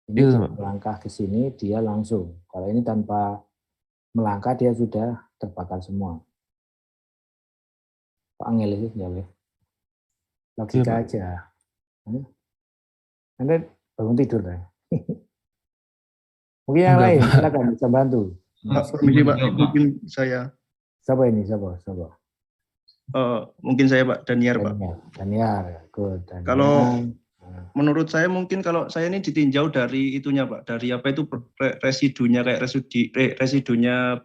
Ini Iya, Pak. melangkah ke sini dia langsung. Kalau ini tanpa melangkah dia sudah terbakar semua. Pak Angel itu ya, logika Pak. aja. Anda bangun tidur deh. Mungkin yang Enggak, lain, Pak. silakan bisa bantu. Pak, permisi Pak, mungkin saya Siapa ini? Siapa? mungkin saya Pak Daniar Pak. Daniar, good. Daniar. Kalau menurut saya mungkin kalau saya ini ditinjau dari itunya Pak, dari apa itu residunya kayak residunya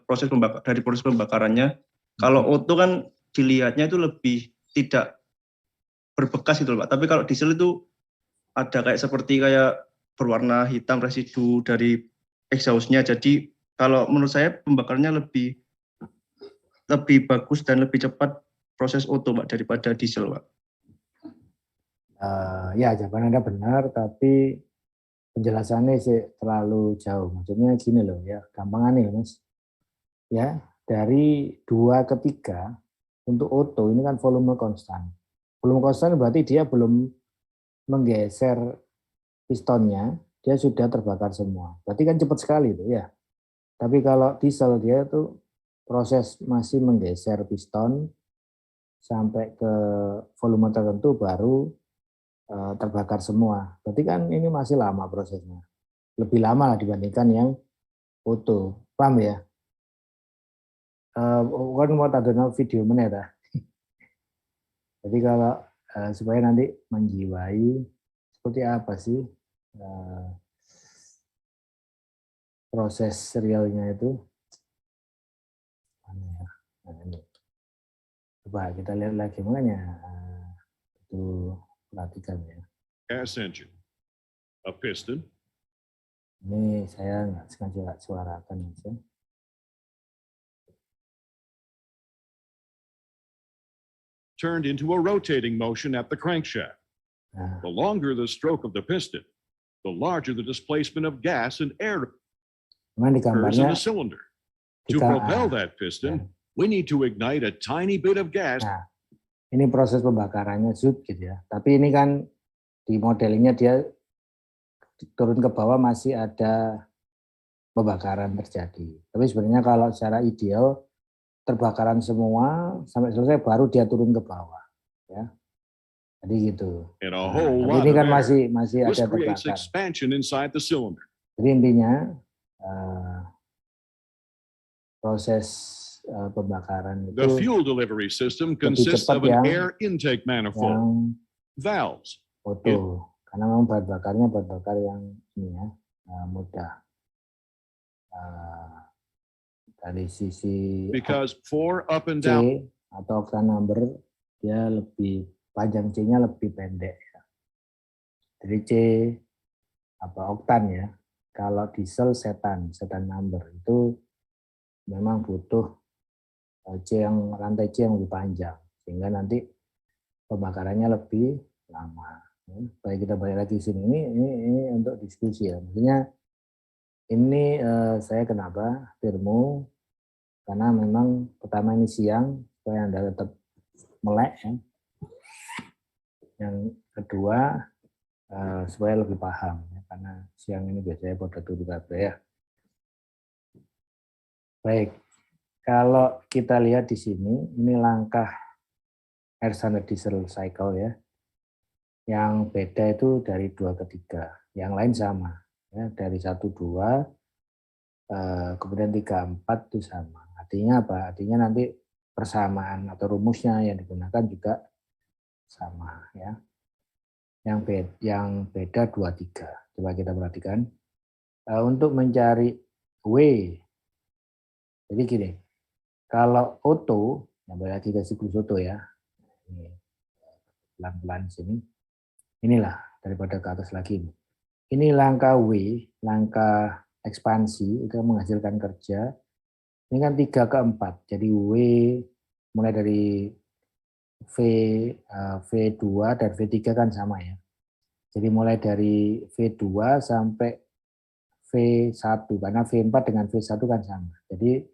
dari proses pembakarannya. Kalau auto kan dilihatnya itu lebih tidak berbekas gitu Pak. Tapi kalau diesel itu ada kayak seperti kayak berwarna hitam residu dari exhaust-nya. Jadi kalau menurut saya pembakarannya lebih bagus dan lebih cepat proses auto Pak daripada diesel Pak. Ya, jawaban Anda benar, tapi penjelasannya sih terlalu jauh. Maksudnya gini loh ya, gampangan nih Mas. Ya, dari 2 ke 3 untuk auto ini kan volume konstan. Volume konstan berarti dia belum menggeser pistonnya, dia sudah terbakar semua. Berarti kan cepat sekali itu ya. Tapi kalau diesel dia itu proses masih menggeser piston sampai ke volume tertentu baru terbakar semua. Berarti kan ini masih lama prosesnya. Lebih lama lah dibandingkan yang auto. Paham ya? Kan mau tada video mana ya? Jadi kalau supaya nanti menjiwai seperti apa sih proses serialnya itu. Nah, ini. Coba kita lihat lagi makanya itu perhatikan ya. Gas engine. A piston. Ini saya nggak sengaja suarakan aja. Turned into a rotating motion at the crankshaft. Nah, The longer the stroke of the piston, the larger the displacement of gas and air memang di occurs in gambarnya the cylinder. To propel that piston, we need to ignite a tiny bit of gas. Nah, ini proses pembakarannya gitu ya. Tapi ini kan di modelingnya dia turun ke bawah masih ada pembakaran terjadi. Tapi sebenarnya kalau secara ideal terbakaran semua sampai selesai baru dia turun ke bawah. Ya, jadi gitu. And a whole Tapi lot ini of kan air. masih This ada creates terbakar. expansion inside the cylinder. Jadi intinya proses pembakaran The itu fuel delivery system consists cepat of an yang- air intake manifold, yang valves, auto, karena memang bahan bakarnya bahan bakar yang ini ya mudah. Dari sisi because 4 up and C down atau octane number dia lebih panjang C-nya lebih pendek. Jadi C apa oktan ya. Kalau diesel setan number itu memang butuh rantai C yang lebih panjang sehingga nanti pembakarannya lebih lama. Baik, kita balik lagi sini. Ini untuk diskusi ya. Maksudnya ini saya kenapa termo karena memang pertama ini siang supaya Anda tetap melek ya. Yang kedua supaya lebih paham ya, karena siang ini biasanya pada turu kabeh ya. Baik, kalau kita lihat di sini ini langkah air standard diesel cycle ya. Yang beda itu dari 2 ke 3, yang lain sama ya, dari 1 2 kemudian 3 4 itu sama. Artinya apa? Artinya nanti persamaan atau rumusnya yang digunakan juga sama ya. Yang beda 2 3. Coba kita perhatikan. Untuk mencari W. Jadi gini. Kalau auto, yang lagi ke siklus auto ya. Ini pelan-pelan sini. Inilah daripada ke atas lagi. Ini langkah W, langkah ekspansi itu menghasilkan kerja. Ini kan 3 ke 4. Jadi W mulai dari V2 dan V3 kan sama ya. Jadi mulai dari V2 sampai V1 karena V4 dengan V1 kan sama. Jadi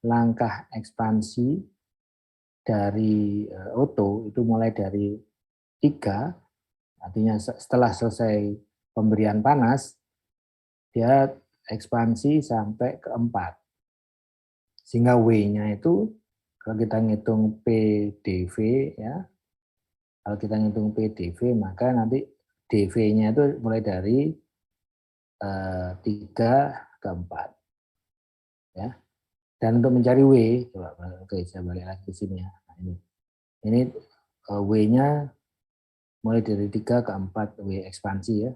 langkah ekspansi dari auto itu mulai dari 3, artinya setelah selesai pemberian panas, dia ekspansi sampai ke 4. Sehingga W-nya itu, kalau kita ngitung PdV, ya, kalau kita ngitung PdV, maka nanti dV-nya itu mulai dari 3 ke 4. Ya. Dan untuk mencari W, coba, oke, saya balik lagi ke sini ya. Nah, ini W-nya mulai dari 3 ke 4, W ekspansi ya.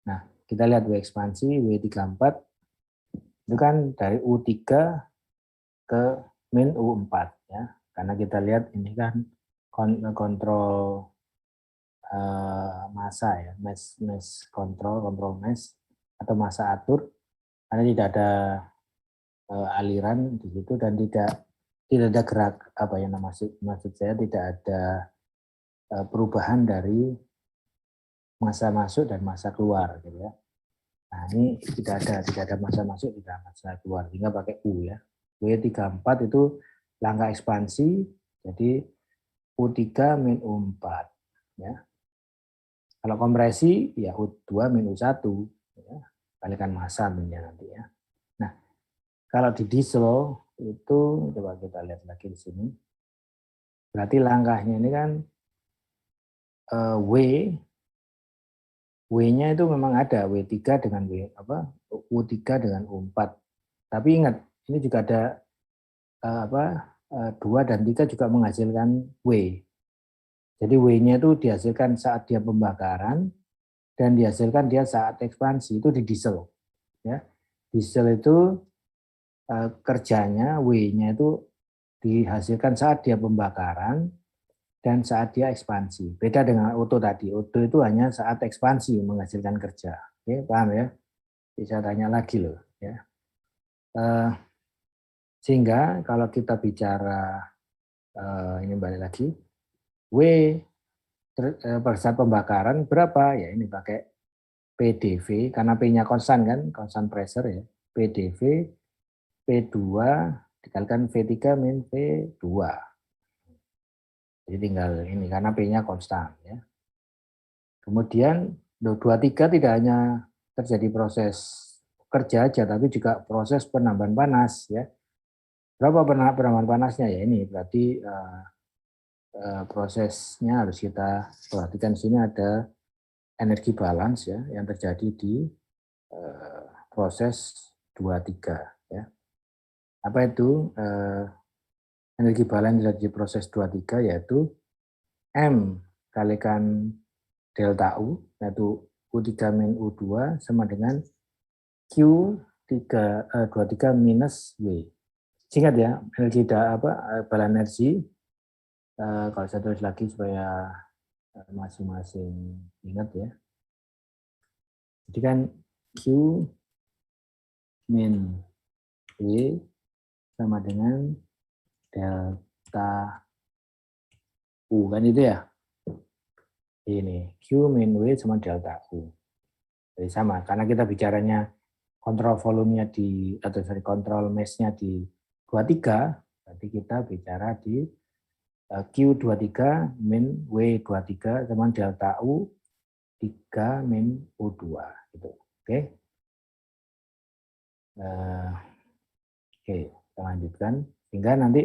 Nah, kita lihat W ekspansi, W34, itu kan dari U3 ke min U4 ya. Karena kita lihat ini kan kontrol massa ya, mass control mass atau massa atur, karena tidak ada aliran di situ dan tidak ada gerak, apa yang maksud saya, tidak ada perubahan dari massa masuk dan massa keluar gitu ya. Nah, ini tidak ada massa masuk, tidak ada massa keluar, sehingga pakai U ya. W34 itu langkah ekspansi, jadi U3 min U4 ya. Kalau kompresi ya U2 min U1 ya, kalikan massa minnya nanti ya. Nah, kalau di diesel itu coba kita lihat lagi di sini. Berarti langkahnya ini kan W-nya itu memang ada W3 dengan U3 dengan U4. Tapi ingat, ini juga ada 2 dan 3 juga menghasilkan W. Jadi W-nya itu dihasilkan saat dia pembakaran dan dihasilkan dia saat ekspansi, itu di diesel. Ya. Diesel itu kerjanya W-nya itu dihasilkan saat dia pembakaran dan saat dia ekspansi. Beda dengan auto tadi. Auto itu hanya saat ekspansi menghasilkan kerja. Oke, paham ya? Bisa tanya lagi loh. Ya. Sehingga kalau kita bicara, ini balik lagi, W pada saat pembakaran berapa? Ya ini pakai PdV, karena P-nya konstan kan, konstan pressure ya. PdV, P2 dikalikan V3 min V2. Jadi tinggal ini, karena P-nya konstan ya. Kemudian 23 tidak hanya terjadi proses kerja aja, tapi juga proses penambahan panas ya. Berapa penambahan panasnya ya, ini berarti prosesnya harus kita perhatikan. Sini ada energi balance ya yang terjadi di proses 23 ya. Apa itu energi balance yang terjadi di proses 23, yaitu M kalikan delta U, yaitu U3 min U2 sama dengan Q23 minus W. Singkat ya, energi balance energi. Kalau saya tulis lagi supaya masing-masing ingat ya. Jadi kan Q min W sama dengan delta U, kan itu ya. Ini Q min W sama delta U. Jadi sama, karena kita bicaranya kontrol volumenya kontrol mass-nya di 23, berarti kita bicara di Q23 min W23 sama delta U 3 min U2 gitu. Oke. Oke, kita lanjutkan sehingga nanti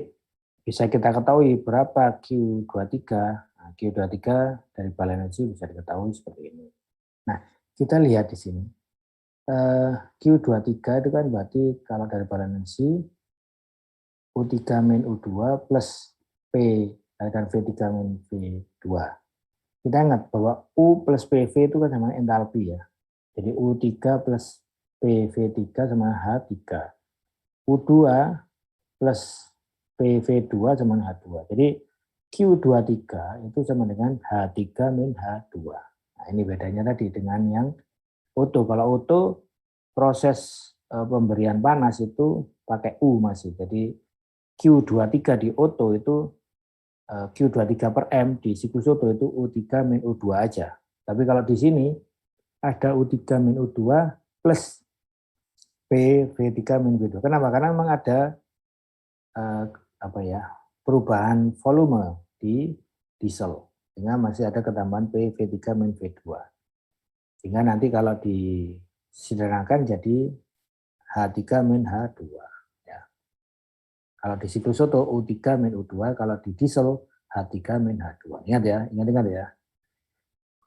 bisa kita ketahui berapa Q23. Nah, Q23 dari balance energi bisa diketahui seperti ini. Nah, kita lihat di sini. Q23 itu kan berarti kalau dari balance energi U3 min U2 plus P kalikan V3 min V2. Kita ingat bahwa U plus PV itu kan sama entalpi ya. Jadi U3 plus PV3 sama H3. U2 plus PV2 sama dengan H2. Jadi Q23 itu sama dengan H3 min H2. Nah, ini bedanya tadi dengan yang auto. Kalau auto proses pemberian panas itu pakai U masih. Jadi Q23 di auto itu Q23 per M di siklus auto itu U3 min U2 aja. Tapi kalau di sini ada U3 min U2 plus V3 min V2. Kenapa? Karena memang ada perubahan volume di diesel, sehingga masih ada ketambahan V3-V2. Sehingga nanti kalau disederhanakan jadi H3-H2. Ya. Kalau di siklus Otto U3-U2, kalau di diesel H3-H2. Ingat ya, ingat ya.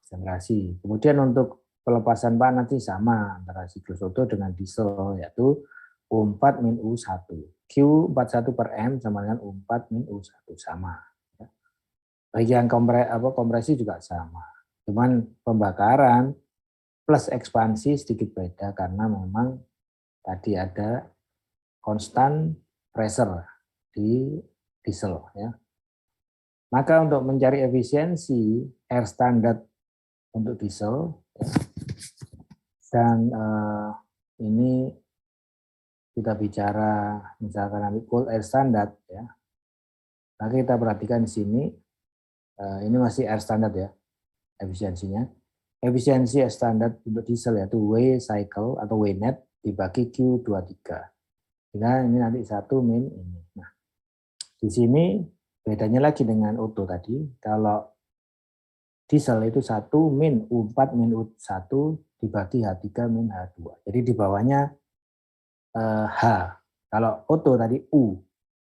Konsentrasi. Kemudian untuk pelepasan panas nanti sama antara siklus Otto dengan diesel, yaitu U4-U1. Q41 per M sama dengan U4-U1 sama. Bagian kompresi juga sama. Cuman pembakaran plus ekspansi sedikit beda karena memang tadi ada konstan pressure di diesel. Ya. Maka untuk mencari efisiensi air standard untuk diesel, ya, dan ini kita bicara misalkan nanti cold air standard, ya. Maka kita perhatikan di sini, ini masih air standard ya, efisiensinya. Efisiensi air standard untuk diesel yaitu W cycle atau W net dibagi Q23. Sehingga ini nanti 1 min ini. Nah, di sini bedanya lagi dengan Otto tadi. Kalau diesel itu 1 min U4 min U1 dibagi H3 min H2. Jadi di bawahnya H. Kalau Otto tadi U.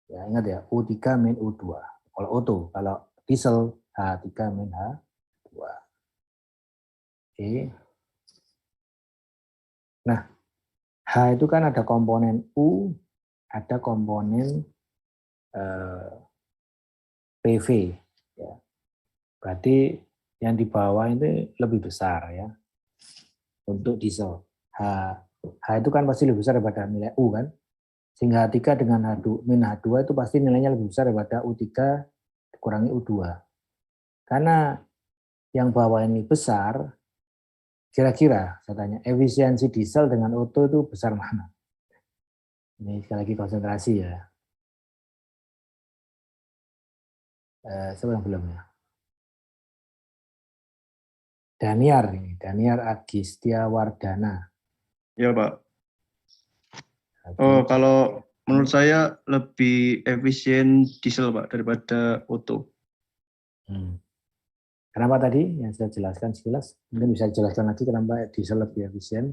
Ya, ingat ya, U3 min U2. Kalau Otto, kalau diesel H3 min H2. Oke. Nah, H itu kan ada komponen U, ada komponen PV. Ya. Berarti yang di bawah itu lebih besar ya untuk diesel. H itu kan pasti lebih besar daripada nilai U kan. Sehingga H3 dengan H2 itu pasti nilainya lebih besar daripada U3 dikurangi U2. Karena yang bawah ini besar, kira-kira saya tanya, efisiensi diesel dengan Otto itu besar mana? Ini sekali lagi konsentrasi ya. Siapa yang belum ya? Daniar Agistiawardana. Ya Pak. Oh, kalau menurut saya lebih efisien diesel Pak daripada Otto. Kenapa tadi yang saya jelaskan sekilas? Mungkin bisa jelaskan lagi kenapa diesel lebih efisien?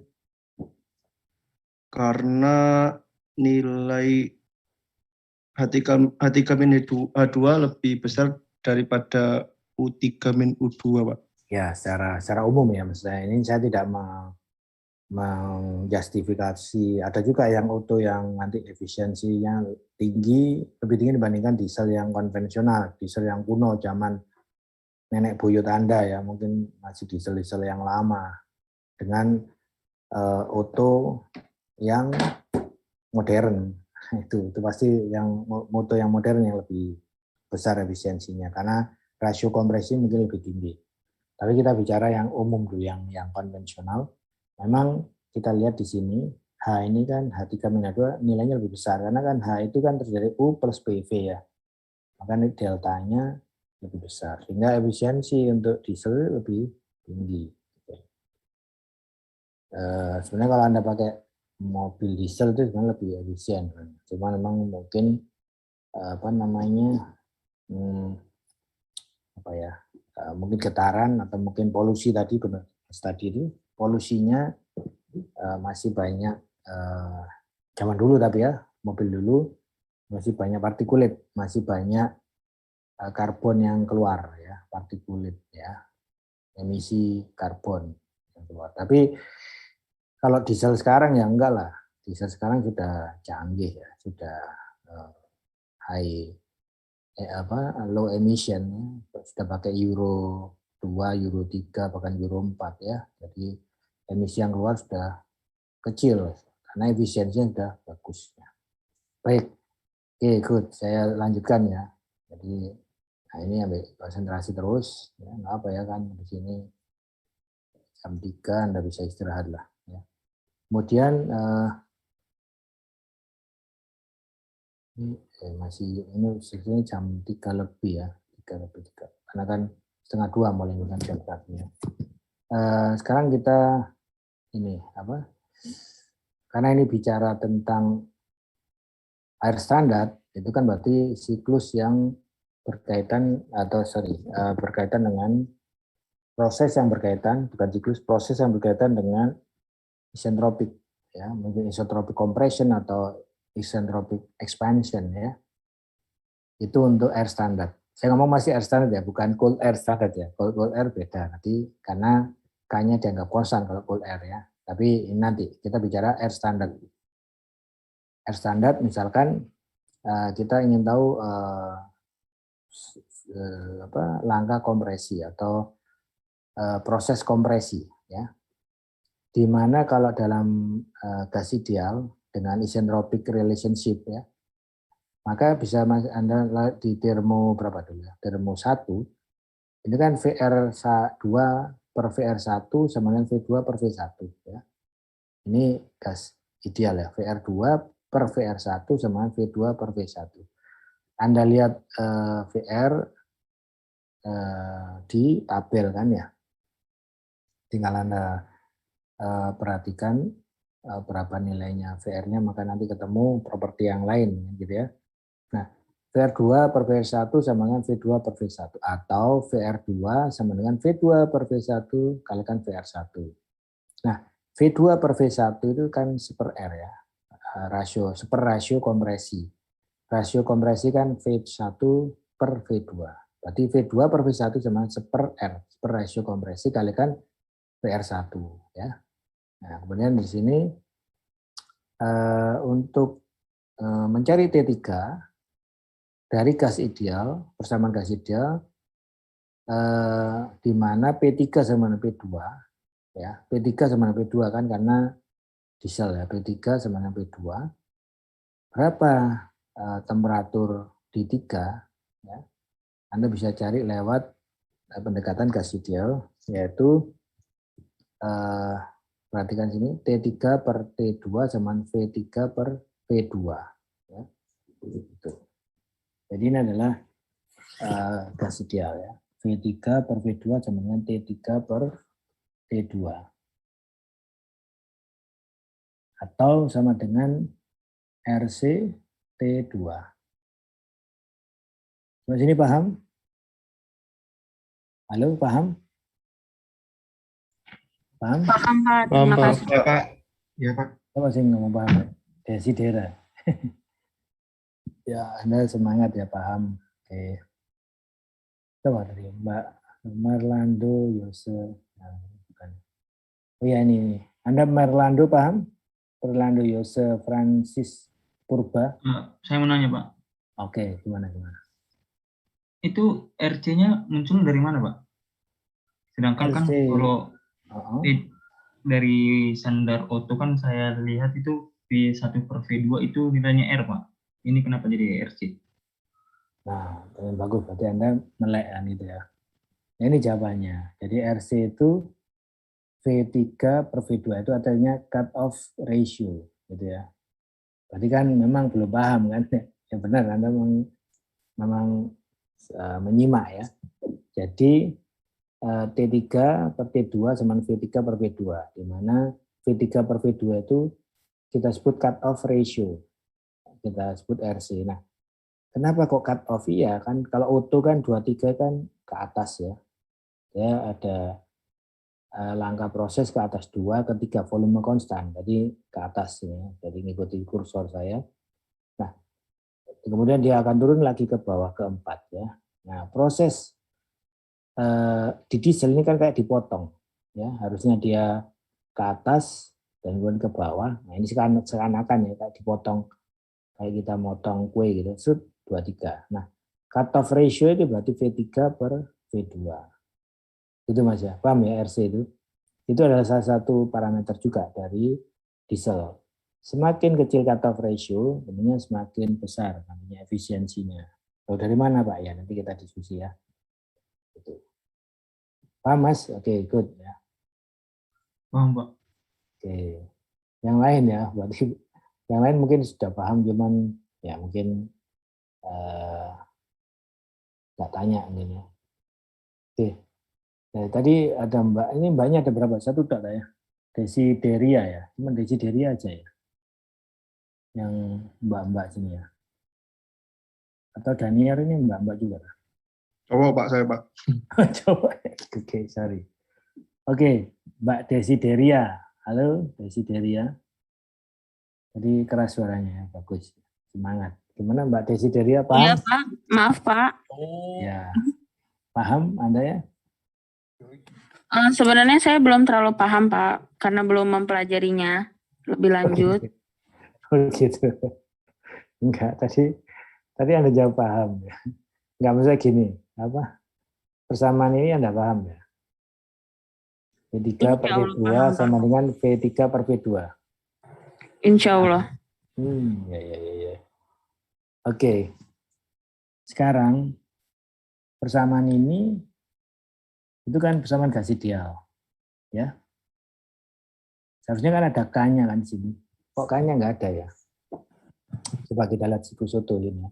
Karena nilai H3-H2 lebih besar daripada U3-U2 Pak. Ya, secara umum ya, maksudnya ini saya tidak menjustifikasi. Ada juga yang Otto yang nanti efisiensinya tinggi, lebih tinggi dibandingkan diesel yang konvensional, diesel yang kuno zaman nenek buyut Anda ya, mungkin masih diesel-diesel yang lama dengan Otto yang modern. Itu pasti yang motor yang modern yang lebih besar efisiensinya karena rasio kompresi mungkin lebih tinggi. Tapi kita bicara yang umum dulu, yang konvensional. Memang kita lihat di sini H ini kan H3-H2 nilainya lebih besar karena kan H itu kan terjadi U plus PV ya. Maka deltanya lebih besar sehingga efisiensi untuk diesel lebih tinggi. Sebenarnya kalau Anda pakai mobil diesel itu sebenarnya lebih efisien. Cuma memang mungkin mungkin getaran atau mungkin polusi tadi itu polusinya masih banyak zaman dulu, tapi ya mobil dulu masih banyak partikulat, masih banyak karbon yang keluar ya, partikulat ya, emisi karbon yang keluar. Tapi kalau diesel sekarang ya enggak lah, diesel sekarang sudah canggih ya, sudah low emission, sudah pakai Euro 2, Euro 3, bahkan Euro 4 ya. Jadi emisi yang keluar sudah kecil karena efisiensinya sudah bagus. Baik, oke, good. Saya lanjutkan ya. Jadi nah ini ambil konsentrasi terus, ya, nggak apa ya kan di sini jam 3 Anda bisa istirahat lah. Ya. Kemudian ini jam 3 lebih ya, 3 lebih 3. Karena kan 1:30 mulai dengan jam 1 ya. Sekarang kita ini karena ini bicara tentang air standar, itu kan berarti siklus yang berkaitan berkaitan dengan proses yang berkaitan, bukan siklus, proses yang berkaitan dengan isentropik, ya, mungkin isotropic compression atau isentropic expansion, ya. Itu untuk air standard. Saya ngomong masih air standard ya, bukan cold air standard ya. Cold air beda nanti karena K-nya dianggap konstan kalau cold air ya. Tapi nanti kita bicara air standard. Air standard misalkan kita ingin tahu langkah kompresi atau proses kompresi, ya. Di mana kalau dalam gas ideal dengan isentropic relationship, ya, maka bisa Anda di termo berapa dulu ya? Termo 1, ini kan VR2 per VR1 sama dengan V2 per V1. Ya. Ini gas ideal ya, VR2 per VR1 sama dengan V2 per V1. Anda lihat VR di tabel kan ya. Tinggal Anda perhatikan berapa nilainya VR-nya, maka nanti ketemu properti yang lain gitu ya. Nah, VR2 per VR1 sama dengan V2 per V1 atau VR2 sama dengan V2 per V1 kalikan VR1. Nah, V2 per V1 itu kan seper R ya, seper rasio kompresi. Rasio kompresi kan V1 per V2. Berarti V2 per V1 sama seper R, seper rasio kompresi kalikan VR1 ya. Nah, kemudian di sini untuk mencari T3 dari gas ideal, persamaan gas ideal, di mana P3 sama dengan P2, ya, P3 sama dengan P2 kan karena diesel ya, P3 sama dengan P2, berapa temperatur di 3, ya, Anda bisa cari lewat pendekatan gas ideal, yaitu perhatikan sini, T3 per T2 sama V3 per V2. Ya, gitu. Jadi ini adalah gas ideal ya. V3 per V2 sama dengan T3 per T2. Atau sama dengan RC T2. Sampai sini paham? Halo, paham? Paham? Paham, Pak. Terima kasih. Ya, Pak. Ya, Pak. Saya masih ngomong paham. Desidera. Ya, Anda semangat ya, paham. Oke. Coba dari Mbak Merlando Yose. Nah, bukan. Oh ya, ini. Anda Merlando paham? Merlando Yose Francis Purba. Saya mau nanya, Pak. Oke, gimana? Itu RC-nya muncul dari mana, Pak? Sedangkan RC, kan kalau dari standar auto kan saya lihat itu V1 per V2 itu nilainya R, Pak. Ini kenapa jadi RC? Nah, bagus. Berarti Anda melek kan gitu ya. Nah, ini jawabannya. Jadi RC itu V3 per V2 itu artinya cut off ratio gitu ya. Berarti kan memang belum paham kan? Ya benar, Anda memang menyimak ya. Jadi T3 per T2 sama V3 per V2, di mana V3 per V2 itu kita sebut cut off ratio, kita sebut RC. Nah, kenapa kok cut off? Iya kan, kalau auto kan 23 kan ke atas ya. Ya ada langkah proses ke atas 2, ketiga volume konstan, jadi ke atas ya. Jadi ngikuti kursor saya. Nah, kemudian dia akan turun lagi ke bawah ke 4 ya. Nah, proses di diesel ini kan kayak dipotong ya, harusnya dia ke atas dan kemudian ke bawah. Nah, ini seakan-akan ya kayak dipotong, kayak kita motong kue gitu, 23. Nah, cut off ratio itu berarti V3 per V2. Itu Mas ya, paham ya RC itu? Itu adalah salah satu parameter juga dari diesel. Semakin kecil cut off ratio, tentunya semakin besar namanya efisiensinya. Tahu dari mana Pak ya? Nanti kita diskusi ya. Itu. Paham Mas? Oke, good ya. Paham, Pak. Oke. Yang lain ya, berarti yang lain mungkin sudah paham, cuman ya mungkin nggak tanya mungkin ya. Oke. Nah, tadi ada Mbak, ini Mbaknya ada berapa? Satu tak ya? Desideria ya, cuma Desideria aja ya. Yang Mbak-mbak sini ya. Atau Daniel ini Mbak juga? Oh, Pak, saya, Pak. Coba. Oke, sorry. Oke, Mbak Desideria. Halo, Desideria. Tadi keras suaranya, bagus. Semangat. Gimana Mbak Desideria, paham? Iya, Pak. Maaf, Pak. Ya. Paham Anda ya? Sebenarnya saya belum terlalu paham, Pak, karena belum mempelajarinya lebih lanjut. Oh gitu. Enggak, tadi Anda jawab paham ya. Enggak, maksudnya gini, apa? Persamaan ini Anda paham ya? V3 per V2 sama dengan V3 per V2. Insya Allah. Ya. Oke. Sekarang persamaan ini itu kan persamaan gas ideal. Ya. Seharusnya kan ada K-nya kan di sini. Kok K-nya nggak ada ya? Coba kita lihat siklus Otto ini.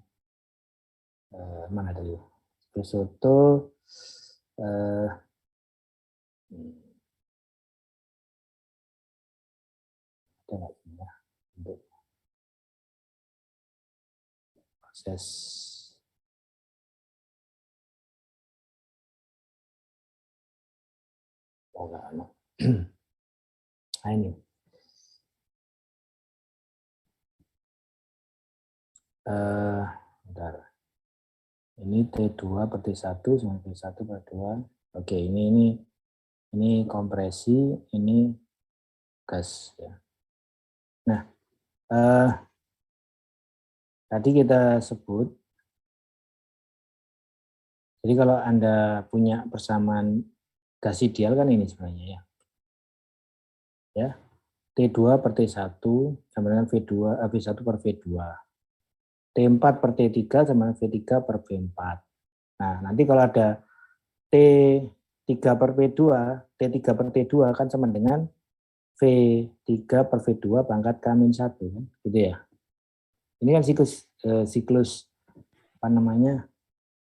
Mana tadi? Siklus Otto. Ada nggak sih ya? Untuk proses nggak ada. Nah ini. Bentar. Ini T2 per T1 sama T1 per 2. Oke, ini kompresi, ini gas ya. Nah, tadi kita sebut, jadi kalau Anda punya persamaan gas ideal kan ini sebenarnya ya. Ya. T2 per T1 sama dengan V1 per V2. T4 per T3 sama dengan V3 per V4. Nah, nanti kalau ada T3 per V2, T3 per T2 kan sama dengan V3 per V2 pangkat K-1 kan, gitu ya. Ini kan siklus apa namanya?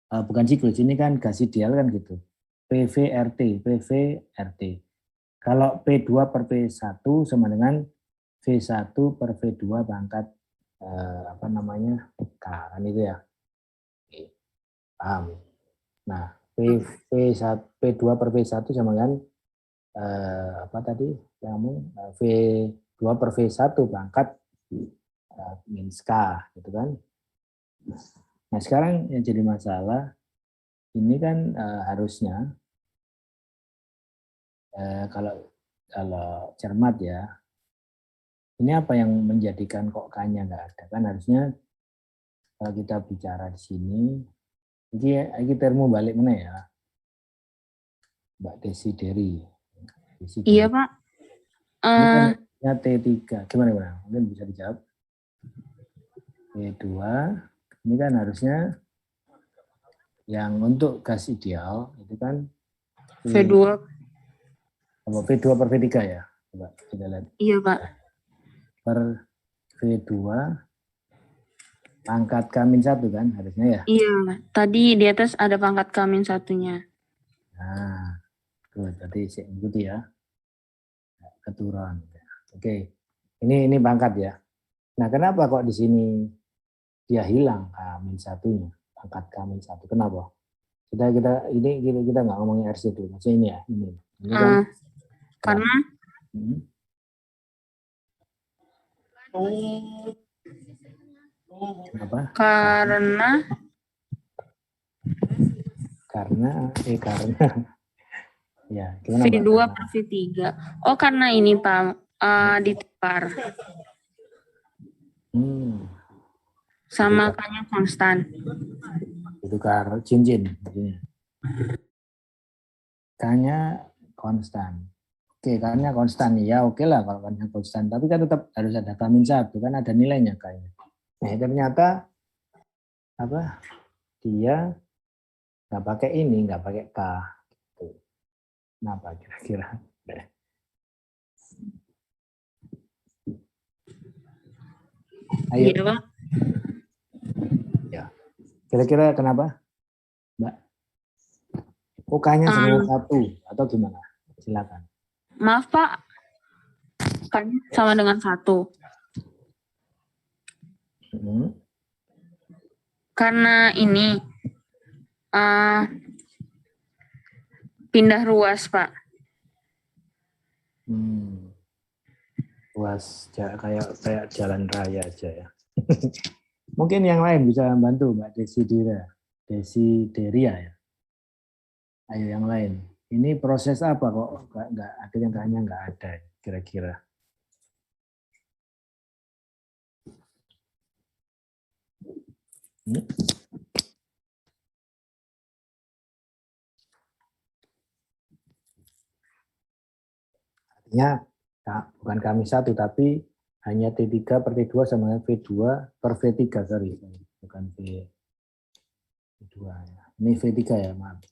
Bukan siklus, ini kan gas ideal kan gitu. PV-RT. Kalau P2 per P1 sama dengan V1 per V2 pangkat apa namanya? K kan itu ya. Oke. Paham. Nah, P2 per V1 sama dengan apa tadi? V2 per V1 pangkat minus K gitu kan. Nah, sekarang yang jadi masalah ini kan harusnya kalau cermat ya, ini apa yang menjadikan kok K-nya nggak ada? Kan harusnya kalau kita bicara di sini, ini termo balik mana ya, Mbak Desideri? Iya, Pak. Ini kan T3, gimana? Mungkin bisa dijawab. T2, ini kan harusnya yang untuk gas ideal itu kan V2 per V3 ya, coba kita lihat. Iya, Pak. Per V2 pangkat K-1 kan harusnya ya. Iya, tadi di atas ada pangkat K-1-nya. Nah, tuh tadi saya ikuti ya. Keturun. Oke. Ini pangkat ya. Nah, kenapa kok di sini dia hilang K-1-nya, pangkat K-1? Kenapa? Kita nggak ngomongin RC dulu. Maksudnya ini ya, ini kan karena kenapa? Karena ya, gimana V2 Mbak? per V3. Oh, karena ini Pak ditukar. Sama K-nya konstan. Ditukar cincin. K-nya konstan. Oke, K-nya konstan. Ya oke lah kalau K-nya konstan. Tapi kan tetap harus ada K-1, kan ada nilainya K-nya. Nah, ternyata apa? Dia nggak pakai ini, nggak pakai K. Gitu. Kenapa kira-kira? Ayo. Iya, Pak. Ya. Kira-kira kenapa, Mbak? K-nya sama 1 atau gimana? Silakan. Maaf, Pak. K-nya sama dengan 1. karena ini pindah ruas, Pak. Ruas kayak jalan raya aja ya. Mungkin yang lain bisa bantu Mbak Desideria ya. Ayo yang lain. Ini proses apa kok nggak ada yang kayaknya nggak ada kira-kira. Artinya bukan kami satu tapi hanya T3 per T2 sama V2 per V3, sorry. Bukan V2 ya. Ini V3 ya, maaf.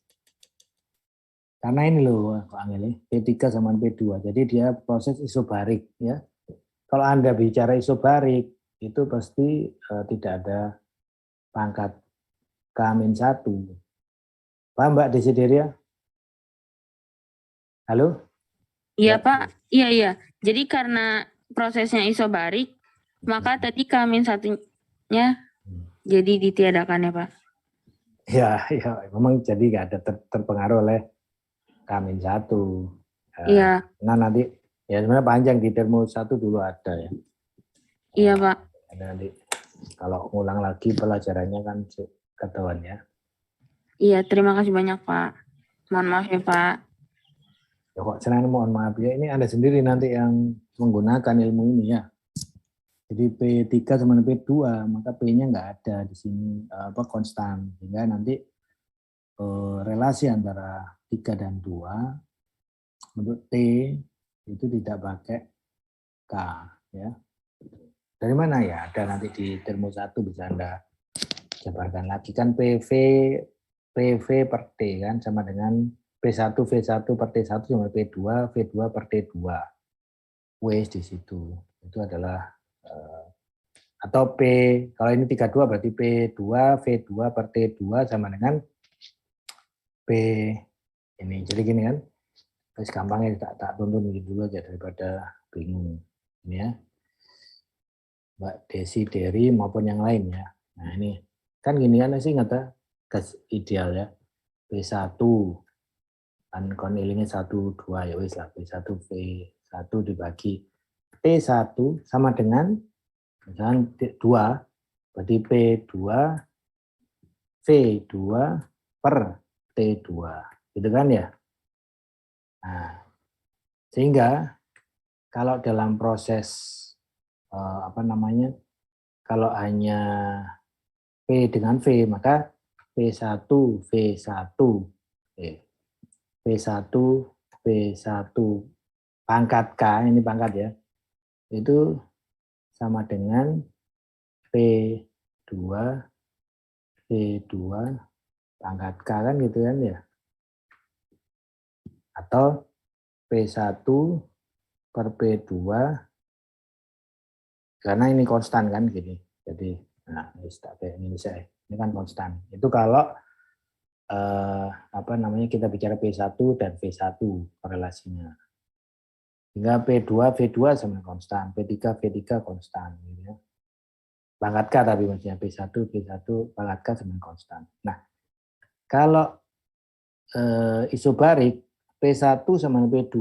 Karena ini loh, Pak Angel, P3 sama P2. Jadi dia proses isobarik ya. Kalau Anda bicara isobarik, itu pasti tidak ada pangkat K-1. Paham Mbak Desideria? Halo? Iya, Pak. Iya. Jadi karena prosesnya isobarik, maka tadi K-1-nya jadi ditiadakan ya, Pak? Ya, memang jadi nggak ada terpengaruh oleh K-1. Iya. Nah nanti, ya sebenarnya panjang di termo 1 dulu ada ya. Iya, Pak. Nanti kalau ngulang lagi pelajarannya kan ketahuan ya. Iya, terima kasih banyak, Pak. Mohon maaf ya, Pak. Ya kok senang mohon maaf ya, ini Anda sendiri nanti yang menggunakan ilmu ini ya. Jadi P3 sama P2, maka P-nya nggak ada di sini konstan. Sehingga nanti relasi antara 3 dan 2 untuk T itu tidak pakai K ya. Dari mana ya? Ada nanti di termo 1 bisa Anda jabarkan lagi kan PV per T kan sama dengan P1 V1 per T1 sama P2 V2 per T2. Wes di situ. Itu adalah atau P kalau ini 32 berarti P2 V2 per T2 sama dengan P ini. Jadi gini kan. Terus gampangnya tak tuntun gitu dulu aja daripada bingung. Ini ya. Mbak Desideri maupun yang lain ya. Nah ini kan gini kan sih ngata gas ideal ya. P1 kan konilingnya 1 2 ya wis lah P1 V1 dibagi T1 sama dengan misalkan 2 berarti P2 V2 per T2 gitu kan ya. Nah, sehingga kalau dalam proses kalau hanya P dengan V maka P1 V1 P1 V1 pangkat K ini pangkat ya itu sama dengan P2 V2 pangkat K kan gitu kan ya, atau P1 per P2 karena ini konstan kan gini. Jadi ini kan konstan. Itu kalau kita bicara P1 dan V1 korelasinya. Hingga P2 V2 sama konstan, P3 V3 konstan gitu ya. Pangkat K tapi maksudnya P1 V1 pangkat K sama konstan. Nah, kalau isobarik P1 sama P2,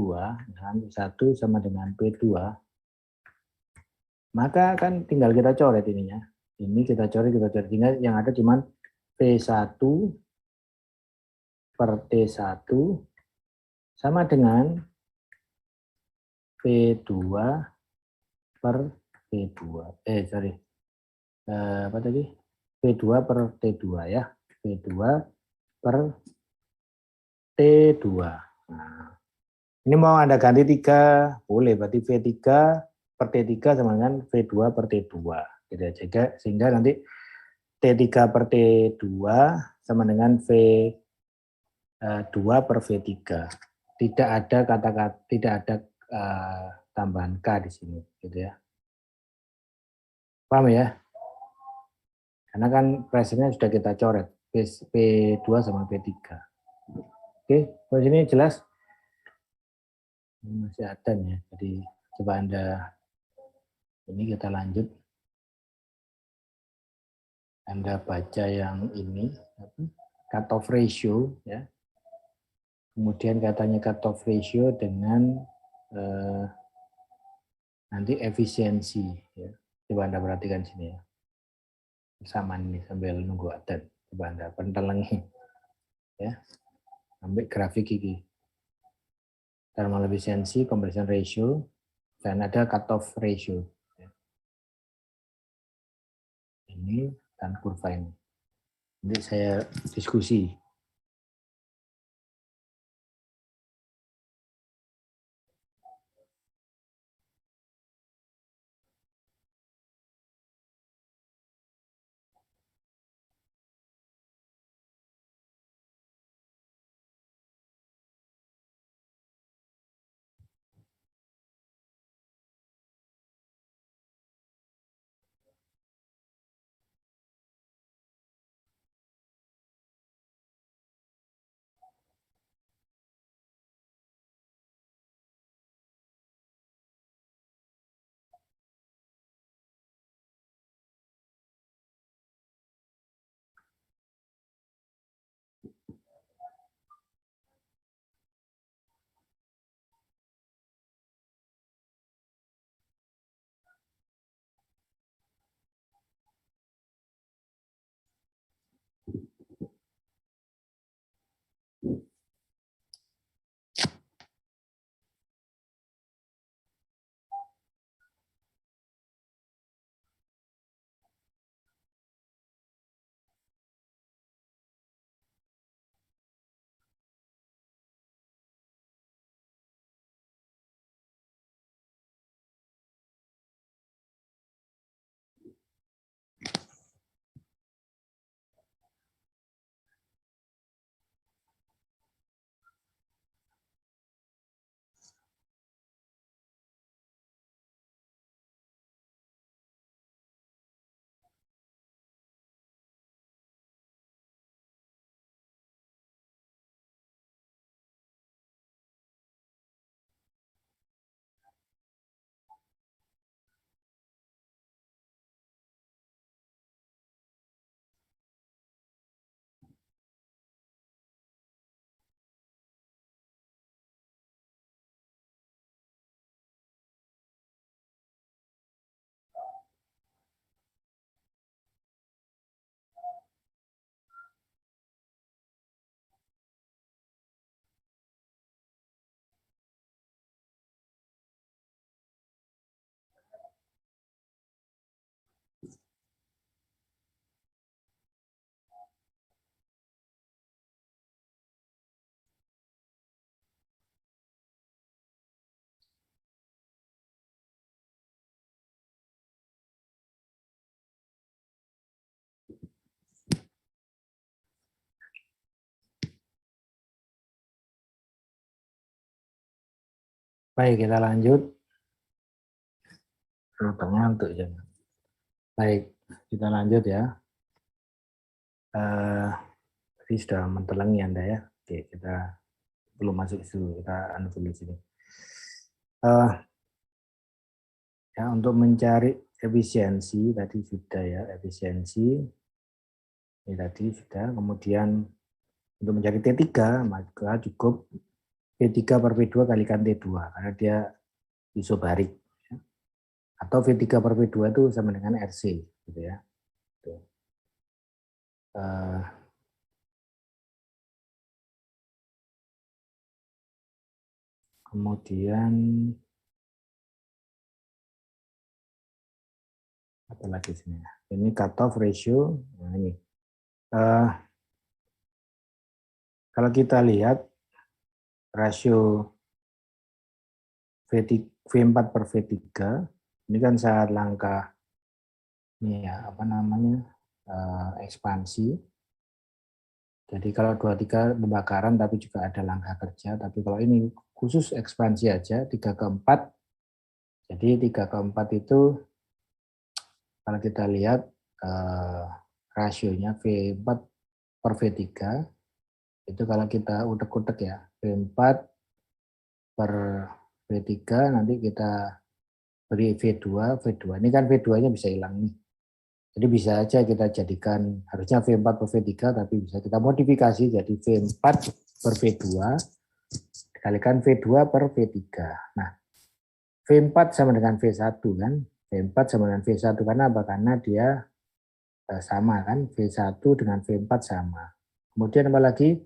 P1 sama dengan P2, maka kan tinggal kita coret ininya. Ini kita coret. Tinggal yang ada cuma P1 per T1 sama dengan P2 per P2. P2 per T2 ya. P2 per T2. Nah, ini mau Anda ganti 3, boleh. Berarti V3 per T3 sama dengan V2 per T2. Gitu aja. Sehingga nanti T3 per T2 sama dengan V2 per V3. Tidak ada kata-kata, tidak ada tambahan K di sini. Gitu ya. Paham ya? Karena kan pressure-nya sudah kita coret. P2 sama P3. Oke, kalau sini jelas? Masih ada ya. Jadi coba Anda ini kita lanjut. Anda baca yang ini, cut-off ratio, ya. Kemudian katanya cut-off ratio dengan nanti efisiensi, ya. Coba Anda perhatikan sini ya. Sama ini sambil nunggu adan. Coba Anda pentelengi, ya. Ambil grafik ini. Thermal efficiency, compression ratio, dan ada cut-off ratio. Ini dan kurva ini. Nanti saya diskusi. Baik, kita lanjut. Ngantuk ya. Baik, kita lanjut ya. Tadi sudah mentelengi Anda ya. Oke, kita belum masuk dulu. Kita anu dulu sini. Ya, untuk mencari efisiensi tadi sudah ya, efisiensi ini tadi sudah. Kemudian untuk mencari T3 maka cukup V3 per V2 kalikan T2 karena dia isobarik. Atau V3 per V2 itu sama dengan RC gitu ya. Kemudian apa lagi sini ya? Ini cutoff ratio. Nah ini. Kalau kita lihat rasio V4 per V3 ini kan sangat langka ini ya, apa namanya, ekspansi. Jadi kalau 23 pembakaran tapi juga ada langkah kerja, tapi kalau ini khusus ekspansi aja 3 ke 4. Jadi 3 ke 4 itu kalau kita lihat rasionya V4 per V3 itu kalau kita utek-utek ya, V4 per V3 nanti kita beri V2, ini kan V2-nya bisa hilang nih. Jadi bisa aja kita jadikan, harusnya V4 per V3, tapi bisa kita modifikasi jadi V4 per V2, dikalikan V2 per V3. Nah, V4 sama dengan V1 kan, V4 sama dengan V1, karena apa? Karena dia sama kan, V1 dengan V4 sama. Kemudian apalagi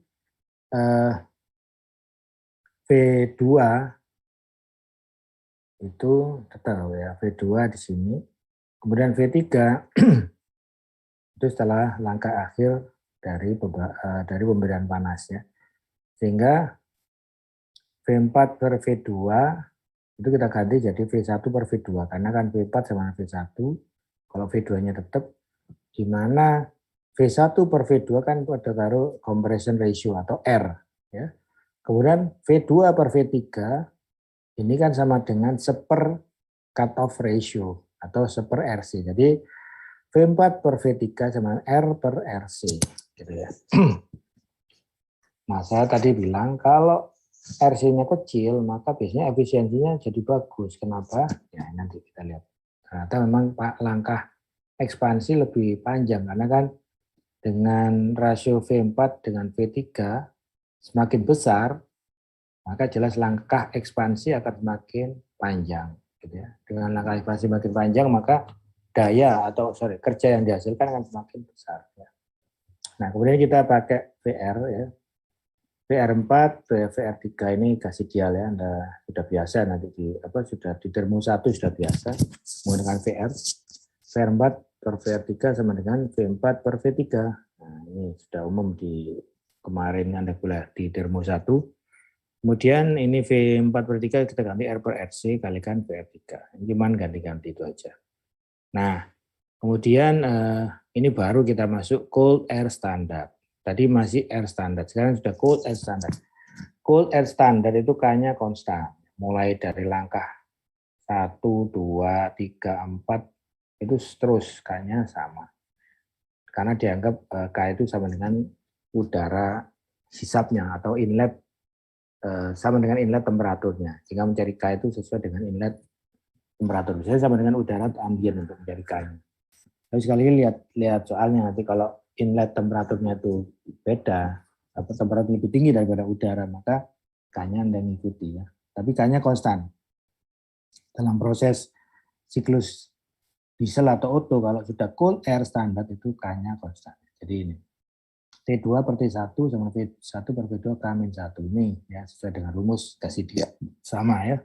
V2 itu tetap ya, V2 di sini. Kemudian V3 itu setelah langkah akhir dari pemberian panas ya. Sehingga V4 per V2 itu kita ganti jadi V1 per V2 karena kan V4 sama V1. Kalau V2-nya tetap, di mana V1 per V2 kan ada taruh compression ratio atau R ya. Kemudian V2 per V3 ini kan sama dengan seper cut-off ratio atau seper RC. Jadi V4 per V3 sama R per RC. Gitu ya. Nah, saya tadi bilang kalau RC-nya kecil, maka biasanya efisiensinya jadi bagus. Kenapa? Ya, nanti kita lihat. Ternyata memang langkah ekspansi lebih panjang, karena kan dengan rasio V4 dengan V3 semakin besar, maka jelas langkah ekspansi akan semakin panjang. Gitu ya. Dengan langkah ekspansi semakin panjang, maka kerja yang dihasilkan akan semakin besar. Ya. Nah, kemudian kita pakai VR ya. VR4, VR3 ini kasih dial ya, Anda sudah biasa nanti sudah di termo 1 sudah biasa menggunakan VR. VR4 per VR3 sama dengan V4 per V3. Nah, ini sudah umum di kemarin Anda kuliah di termo 1. Kemudian ini V4 per 3 kita ganti R per RC kalikan VR3. Cuman ganti-ganti itu aja. Nah, kemudian ini baru kita masuk cold air standard. Tadi masih air standard, sekarang sudah cold air standard. Cold air standard itu K-nya konstan. Mulai dari langkah 1, 2, 3, 4, itu terus K-nya sama. Karena dianggap K itu sama dengan udara hisapnya atau inlet, sama dengan inlet temperaturnya. Sehingga mencari K itu sesuai dengan inlet temperatur. Misalnya sama dengan udara ambien untuk mencari K-nya. Tapi sekali lagi lihat soalnya nanti kalau inlet temperaturnya itu beda, atau temperatur lebih tinggi daripada udara, maka K-nya Anda mengikuti ya. Tapi K-nya konstan. Dalam proses siklus diesel atau Otto, kalau sudah cold air standard itu K-nya konstan. Jadi ini T2 per T1 sama V1 per V2 K-1 ini ya, sesuai dengan rumus kasih dia sama ya.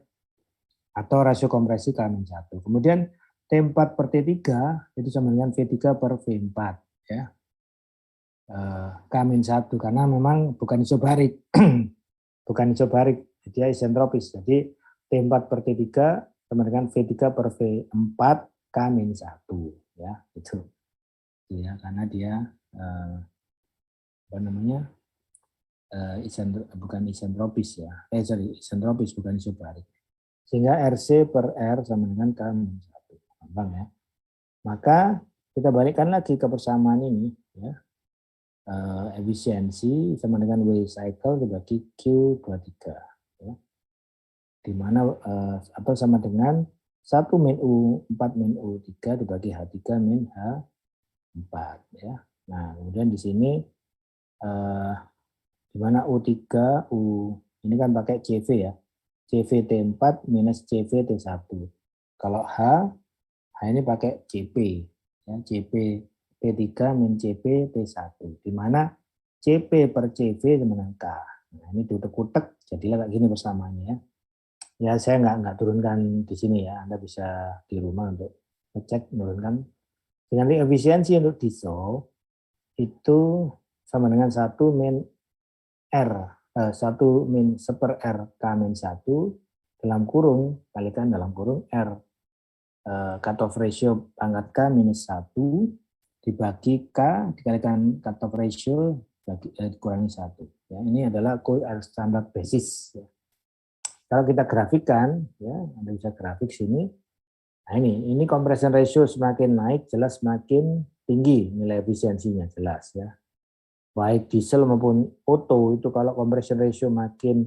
Atau rasio kompresi K-1. Kemudian T4 per T3 itu sama dengan V3 per V4 ya. K-1 karena memang bukan isobarik. Bukan isobarik, dia isentropis. Jadi T4 per T3 sama dengan V3 per V4 K-1 ya, itu. Ya, karena dia bukan isentropis ya. Isentropis bukan isobarik. Sehingga RC per R sama dengan K-1. Gampang ya. Maka kita balikkan lagi ke persamaan ini ya. Efisiensi sama dengan W cycle dibagi Q23 ya. Di mana atau sama dengan 1 min U 4 min U3 dibagi H3 min H4 ya. Nah, kemudian di sini di mana U3 ini kan pakai CV ya. CV T4 minus CV T1. Kalau H ini pakai CP ya, CP P3 min CP T1, di mana CP per CV sama dengan K. Nah, ini diutek-utek, jadilah kayak gini persamaannya ya. Ya, saya nggak turunkan di sini ya, Anda bisa di rumah untuk ngecek, menurunkan. Dengan efisiensi untuk diesel, itu sama dengan 1 min R, 1 min seper R K-1, dalam kurung, kalikan dalam kurung R, cut-off ratio pangkat K minus 1, dibagi K dikalikan cut-off ratio dikurangi 1. Ya, ini adalah cold air standard basis. Ya. Kalau kita grafikan, ya, Anda bisa grafik sini. Nah ini compression ratio semakin naik, jelas semakin tinggi nilai efisiensinya, jelas ya. Baik diesel maupun Otto itu kalau compression ratio makin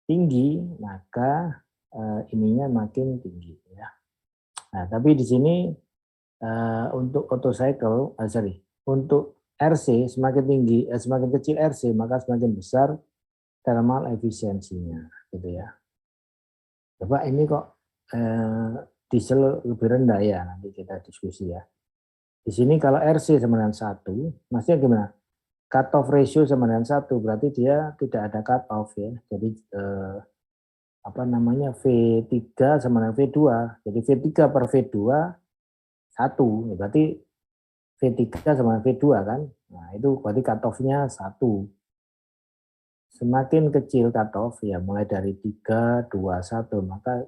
tinggi, maka ininya makin tinggi. Ya. Nah, tapi di sini untuk auto cycle, untuk RC semakin tinggi, semakin kecil RC maka semakin besar thermal efisiensinya, gitu ya. Coba ini kok diesel lebih rendah ya, nanti kita diskusi ya. Di sini kalau RC sama dengan 1, maksudnya gimana? Cut off ratio sama dengan 1, berarti dia tidak ada cut off ya. Jadi V3 sama dengan V2. Jadi V3 per V2 1, berarti V3 sama dengan V2 kan. Nah, itu berarti cut off-nya 1. Semakin kecil cut off ya mulai dari 3, 2, 1, maka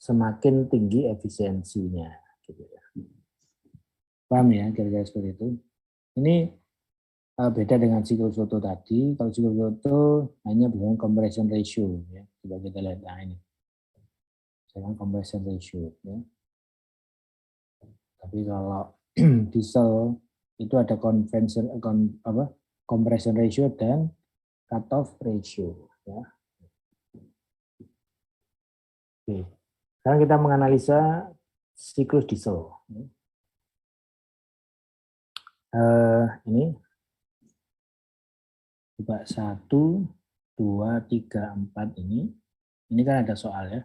semakin tinggi efisiensinya gitu ya. Paham ya kira-kira seperti itu. Ini beda dengan siklus Otto tadi. Kalau siklus Otto hanya dengan compression ratio ya. Coba kita lihat ini. Dengan compression ratio ya. Tapi kalau diesel itu ada compression ratio dan cut-off ratio. Ya. Oke. Sekarang kita menganalisa siklus diesel. Ini coba 1, 2, 3, 4 ini kan ada soal ya.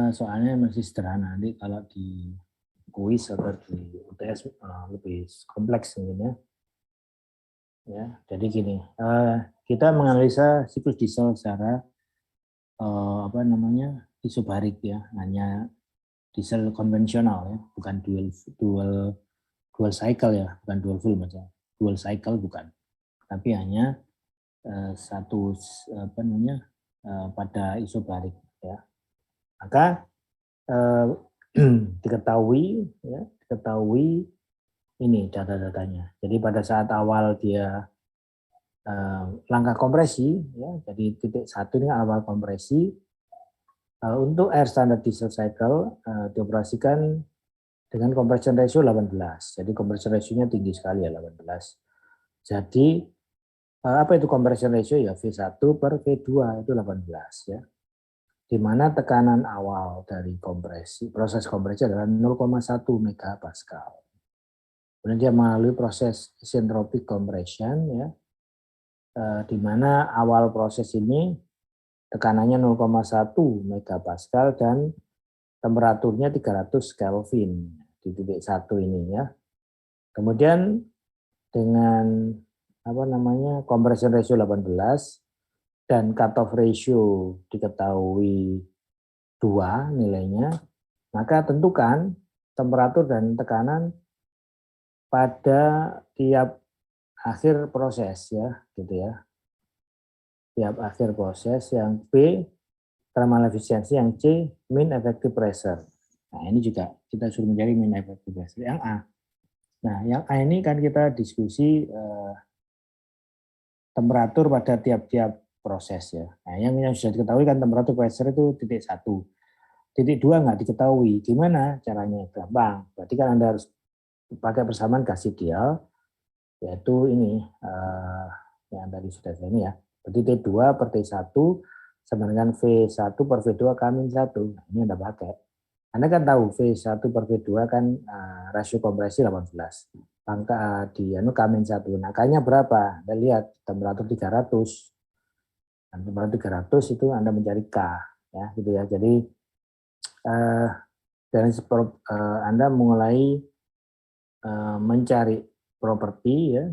Soalnya masih sederhana. Nanti kalau di kuis atau di UTS lebih kompleks mungkin ya. Ya, jadi gini, kita menganalisa siklus diesel secara isobarik ya, hanya diesel konvensional ya, bukan dual cycle ya, bukan dual fuel macam dual cycle bukan, tapi hanya pada isobarik ya. Maka diketahui ini data-datanya. Jadi pada saat awal dia langkah kompresi, ya, jadi titik 1 ini awal kompresi. Untuk air standard diesel cycle dioperasikan dengan compression ratio 18. Jadi compression ratio-nya tinggi sekali ya 18. Jadi apa itu compression ratio ya V1 per V2 itu 18 ya. Di mana tekanan awal dari proses kompresi adalah 0,1 megapascal. Kemudian dia melalui proses isentropic compression ya, di mana awal proses ini tekanannya 0,1 megapascal dan temperaturnya 300 Kelvin di titik 1 ini ya. Kemudian dengan compression ratio 18 dan cut-off ratio diketahui 2 nilainya, maka tentukan temperatur dan tekanan pada tiap akhir proses ya, gitu ya. Tiap akhir proses, yang B thermal efficiency, yang C mean effective pressure. Nah, ini juga kita suruh mencari mean effective pressure yang A. Nah, yang A ini kan kita diskusi temperatur pada tiap-tiap proses ya. Nah, yang sudah diketahui kan temperatur pressure itu titik 1. Titik 2 nggak diketahui. Gimana caranya? Gampang. Berarti kan Anda harus pakai persamaan gas ideal, yaitu ini yang tadi sudah saya ini ya. Berarti T2 per T1 sama dengan V1 per V2 K-1. Nah, ini Anda pakai. Anda kan tahu V1 per V2 kan rasio kompresi 18. Angka di K-1. Nah, K-nya berapa? Anda lihat temperatur 300. Nah, temperatur 300 itu Anda mencari K ya, gitu ya. Jadi Anda mulai mencari properti ya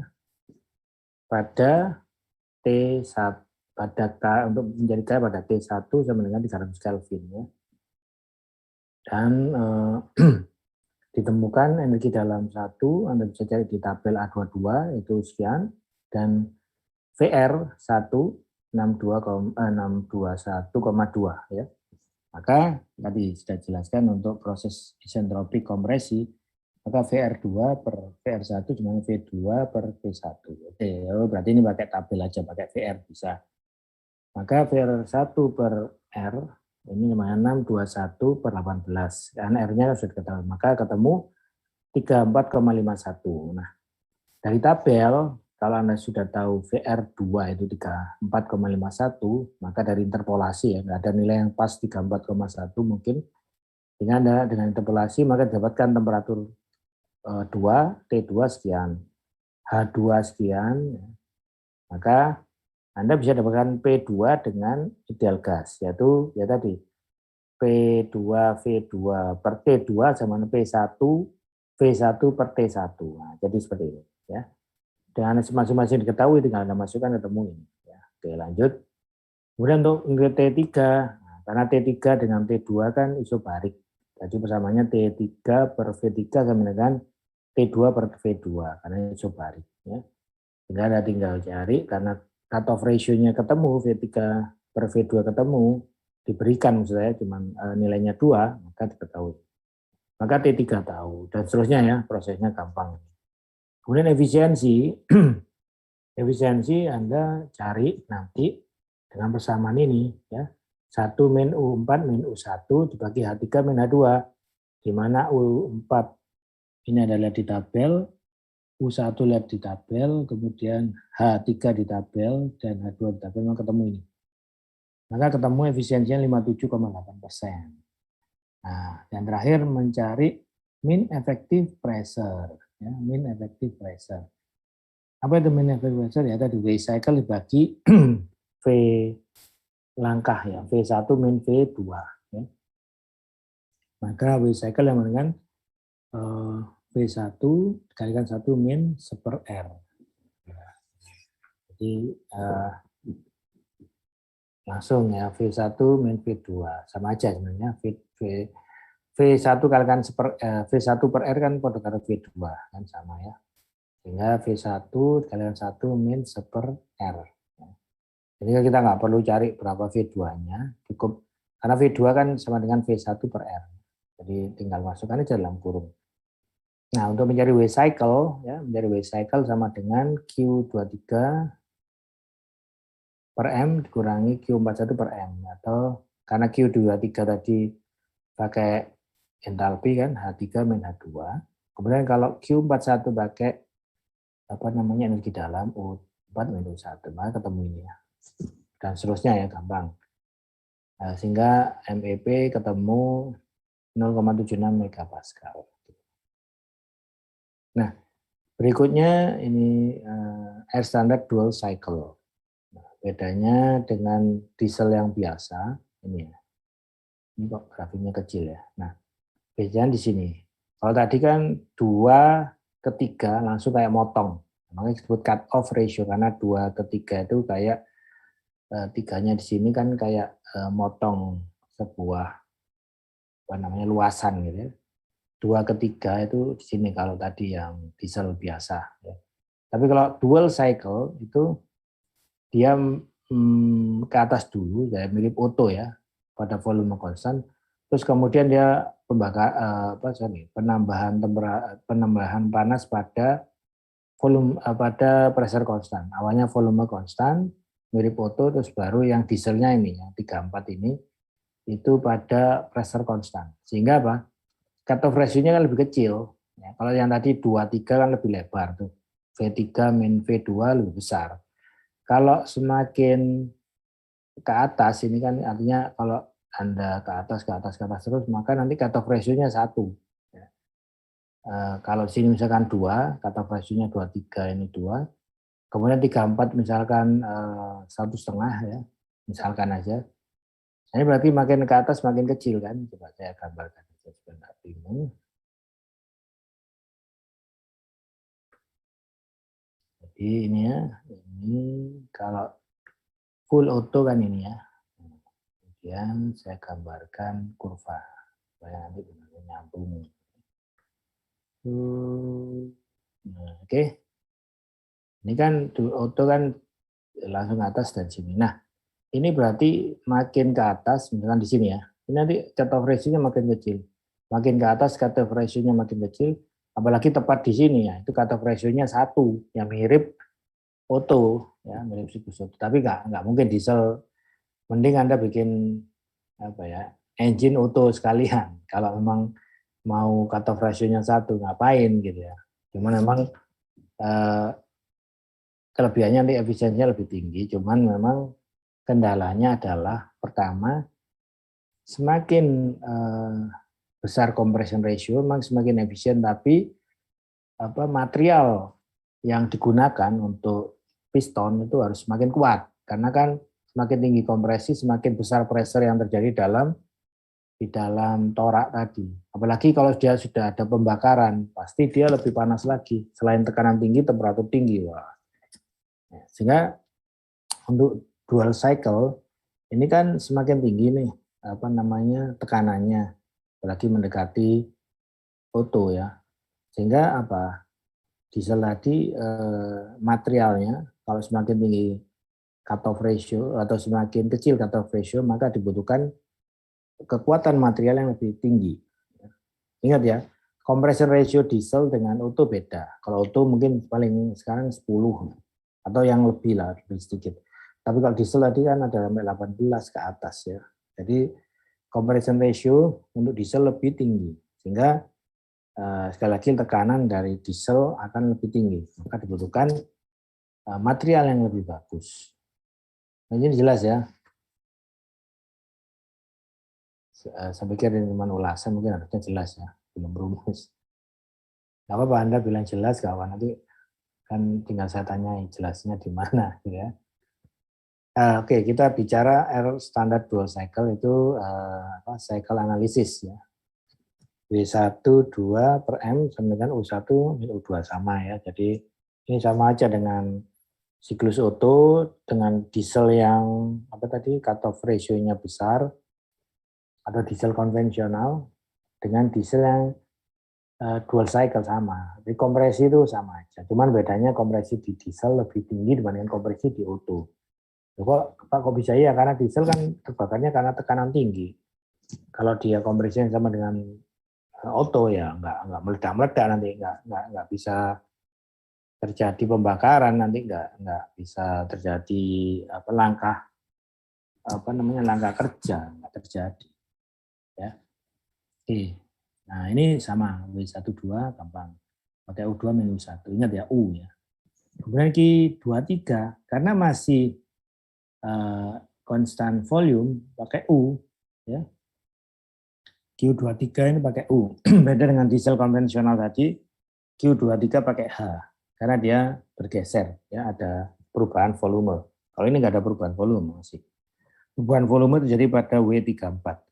pada T1 pada K, untuk menjadi K pada T1 sama dengan 300 Kelvin ya. Dan ditemukan energi dalam 1, Anda bisa cari di tabel A22 itu sekian, dan VR 161,2 ya. Maka tadi sudah jelaskan untuk proses isentropik kompresi, maka VR2 per VR1 cuma V2 per V1. Oke, berarti ini pakai tabel aja, pakai VR bisa. Maka VR1 per R ini namanya 621 per 18. Karena R-nya sudah diketahui. Maka ketemu 34,51. Nah, dari tabel, kalau Anda sudah tahu VR2 itu 34,51, maka dari interpolasi ya, nggak ada nilai yang pas 34,1 mungkin. Dengan interpolasi, maka dapatkan temperatur T2 sekian, H2 sekian, ya. Maka Anda bisa dapatkan P2 dengan ideal gas, yaitu ya tadi P2V2 per T2 sama P1 V1 per T1. Nah, jadi seperti ini ya. Dengan masing-masing diketahui tinggal Anda masukkan atau temuin ya. Oke, lanjut. Kemudian untuk T3, nah, karena T3 dengan T2 kan isobarik. Jadi persamaannya T3 per V3 sama dengan T2 per V2 karena isobarik ya. Tinggal cari karena cutoff ratio-nya ketemu, V3 per V2 ketemu, diberikan maksud saya cuma nilainya 2, maka diketahui. Maka T3 tahu dan seterusnya ya, prosesnya gampang. Kemudian efisiensi, efisiensi Anda cari nanti dengan persamaan ini ya. 1 min U4 min U1 dibagi H3 min H2, di mana U4 ini adalah di tabel, U1 lihat di tabel, kemudian H3 di tabel, dan H2 di tabel, maka ketemu ini. Maka ketemu efisiensinya 57,8%. Nah, yang terakhir mencari mean effective pressure. Ya, mean effective pressure. Apa itu mean effective pressure? Ya tadi W cycle dibagi V langkah ya, V1 min V2. Ya. Maka W cycle yang dengan V1 dikalikan 1 min 1/R. Jadi langsung ya V1 min V2 sama aja sebenarnya V1 kalikan V1 per R kan pada karo V2 kan sama ya. Sehingga V1 dikalikan 1 min 1/R. Jadi kita nggak perlu cari berapa V2-nya, cukup karena V2 kan sama dengan V1 per R. Jadi tinggal masukkan aja dalam kurung. Nah, untuk mencari W cycle, ya, mencari W cycle sama dengan Q23 per M dikurangi Q41 per M. Atau karena Q23 tadi pakai entalpi kan, H3 min H2. Kemudian kalau Q41 pakai apa namanya energi dalam, U4 min U1, maka ketemu ini ya. Dan seterusnya ya, gampang. Nah, sehingga MEP ketemu 0,76 megapascal. Nah, berikutnya ini air standard dual cycle. Nah, bedanya dengan diesel yang biasa, ini ya. Ini kok grafiknya kecil ya. Nah, bedanya di sini. Kalau tadi kan 2 ke 3 langsung kayak motong. Makanya disebut cut off ratio karena 2 ke 3 itu kayak tiganya di sini kan kayak motong sebuah apa namanya luasan gitu ya. 2 ke 3 itu di sini kalau tadi yang diesel biasa ya. Tapi kalau dual cycle itu dia ke atas dulu ya, mirip Otto ya pada volume konstan. Terus kemudian dia penambahan panas pada volume pada pressure konstan. Awalnya volume konstan mirip Otto, terus baru yang dieselnya ini yang 34 ini itu pada pressure konstan. Sehingga apa? Cutoff ratio-nya kan lebih kecil. Ya, kalau yang tadi 2-3 kan lebih lebar tuh. V3 min V2 lebih besar. Kalau semakin ke atas ini kan artinya kalau Anda ke atas terus maka nanti cutoff ratio-nya 1. Ya. Kalau sini misalkan 2, cutoff ratio-nya 23 ini 2. Kemudian 34 misalkan 1,5 ya, misalkan aja. Ini berarti makin ke atas makin kecil kan. Coba saya gambarkan aja sebentar bingung. Jadi ini ya, ini kalau full auto kan ini ya. Kemudian saya gambarkan kurva supaya nanti benar-benar nyambung. Nah, oke. Ini kan auto kan langsung atas dan sini. Nah, ini berarti makin ke atas, misalkan di sini ya. Ini nanti cutoff ratio-nya makin kecil. Makin ke atas cutoff ratio-nya makin kecil, apalagi tepat di sini ya. Itu cutoff ratio-nya 1 yang mirip auto ya, mirip siklus auto. Tapi nggak mungkin diesel. Mending Anda bikin apa ya? Engine auto sekalian. Kalau memang mau cutoff ratio-nya 1, ngapain gitu ya. Cuman memang kelebihannya nanti efisiensinya lebih tinggi, cuman memang kendalanya adalah pertama semakin besar compression ratio memang semakin efisien, tapi material yang digunakan untuk piston itu harus semakin kuat, karena kan semakin tinggi kompresi semakin besar pressure yang terjadi di dalam torak tadi. Apalagi kalau dia sudah ada pembakaran, pasti dia lebih panas lagi. Selain tekanan tinggi, temperatur tinggi. Wah. Sehingga untuk dual cycle ini kan semakin tinggi nih tekanannya, apalagi mendekati Otto ya. Sehingga diesel tadi materialnya kalau semakin tinggi cutoff ratio atau semakin kecil cutoff ratio, maka dibutuhkan kekuatan material yang lebih tinggi. Ingat ya, compression ratio diesel dengan Otto beda. Kalau Otto mungkin paling sekarang 10 atau yang lebih lah, lebih sedikit. Tapi kalau diesel tadi kan ada sampai 18 ke atas ya. Jadi compression ratio untuk diesel lebih tinggi. Sehingga sekali lagi tekanan dari diesel akan lebih tinggi. Maka dibutuhkan material yang lebih bagus. Nah, ini jelas ya. Saya pikir ini cuma ulasan, mungkin harusnya jelas ya, belum rumus. Gak apa-apa Anda bilang jelas, kawan, nanti kan tinggal saya tanya jelasnya di mana, gitu ya. Oke, kita bicara R standar dual cycle itu cycle analysis ya. W1, 2 per M sama dengan U1, U2 sama ya. Jadi ini sama aja dengan siklus Otto dengan diesel yang cutoff ratio-nya besar, atau diesel konvensional dengan diesel yang dual cycle sama. Jadi kompresi itu sama aja. Cuman bedanya kompresi di diesel lebih tinggi dibandingkan kompresi di Otto. Kok bisa iya? Karena diesel kan terbakarnya karena tekanan tinggi. Kalau dia kompresi yang sama dengan Otto ya nggak meledak-meledak, nanti nggak bisa terjadi pembakaran, nanti nggak bisa terjadi langkah kerja, nggak terjadi. Ya. Oke. Nah, ini sama W12 gampang. Pakai U2 minus 1. Ingat ya U ya. Kemudian Q23 karena masih konstan volume pakai U ya. Q23 ini pakai U. Beda dengan diesel konvensional tadi, Q23 pakai H karena dia bergeser ya, ada perubahan volume. Kalau ini nggak ada perubahan volume masih. Perubahan volume terjadi pada W34.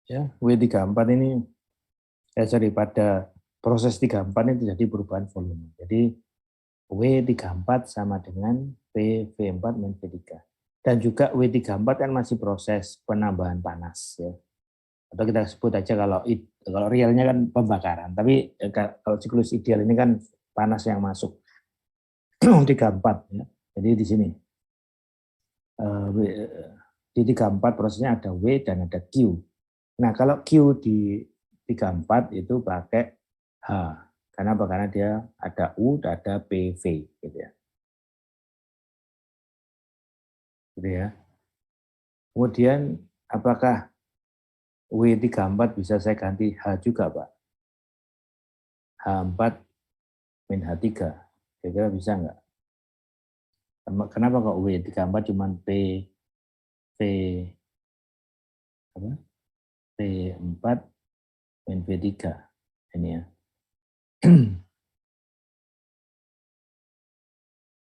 Ya, W34 ini pada proses 34 ini terjadi perubahan volume. Jadi W34 sama dengan PV4 min V3. Dan juga W34 kan masih proses penambahan panas ya. Atau kita sebut aja kalau realnya kan pembakaran, tapi kalau siklus ideal ini kan panas yang masuk 34 ya. Jadi di sini di 34 prosesnya ada W dan ada Q. Nah, kalau Q di 34 itu pakai H. Karena apa? Karena dia ada U dan ada PV gitu ya. Gitu ya. Kemudian apakah W34 bisa saya ganti H juga, Pak? H4 min H3. Kira-kira bisa enggak? Kenapa kok W34 cuma P4 min V3 ini ya.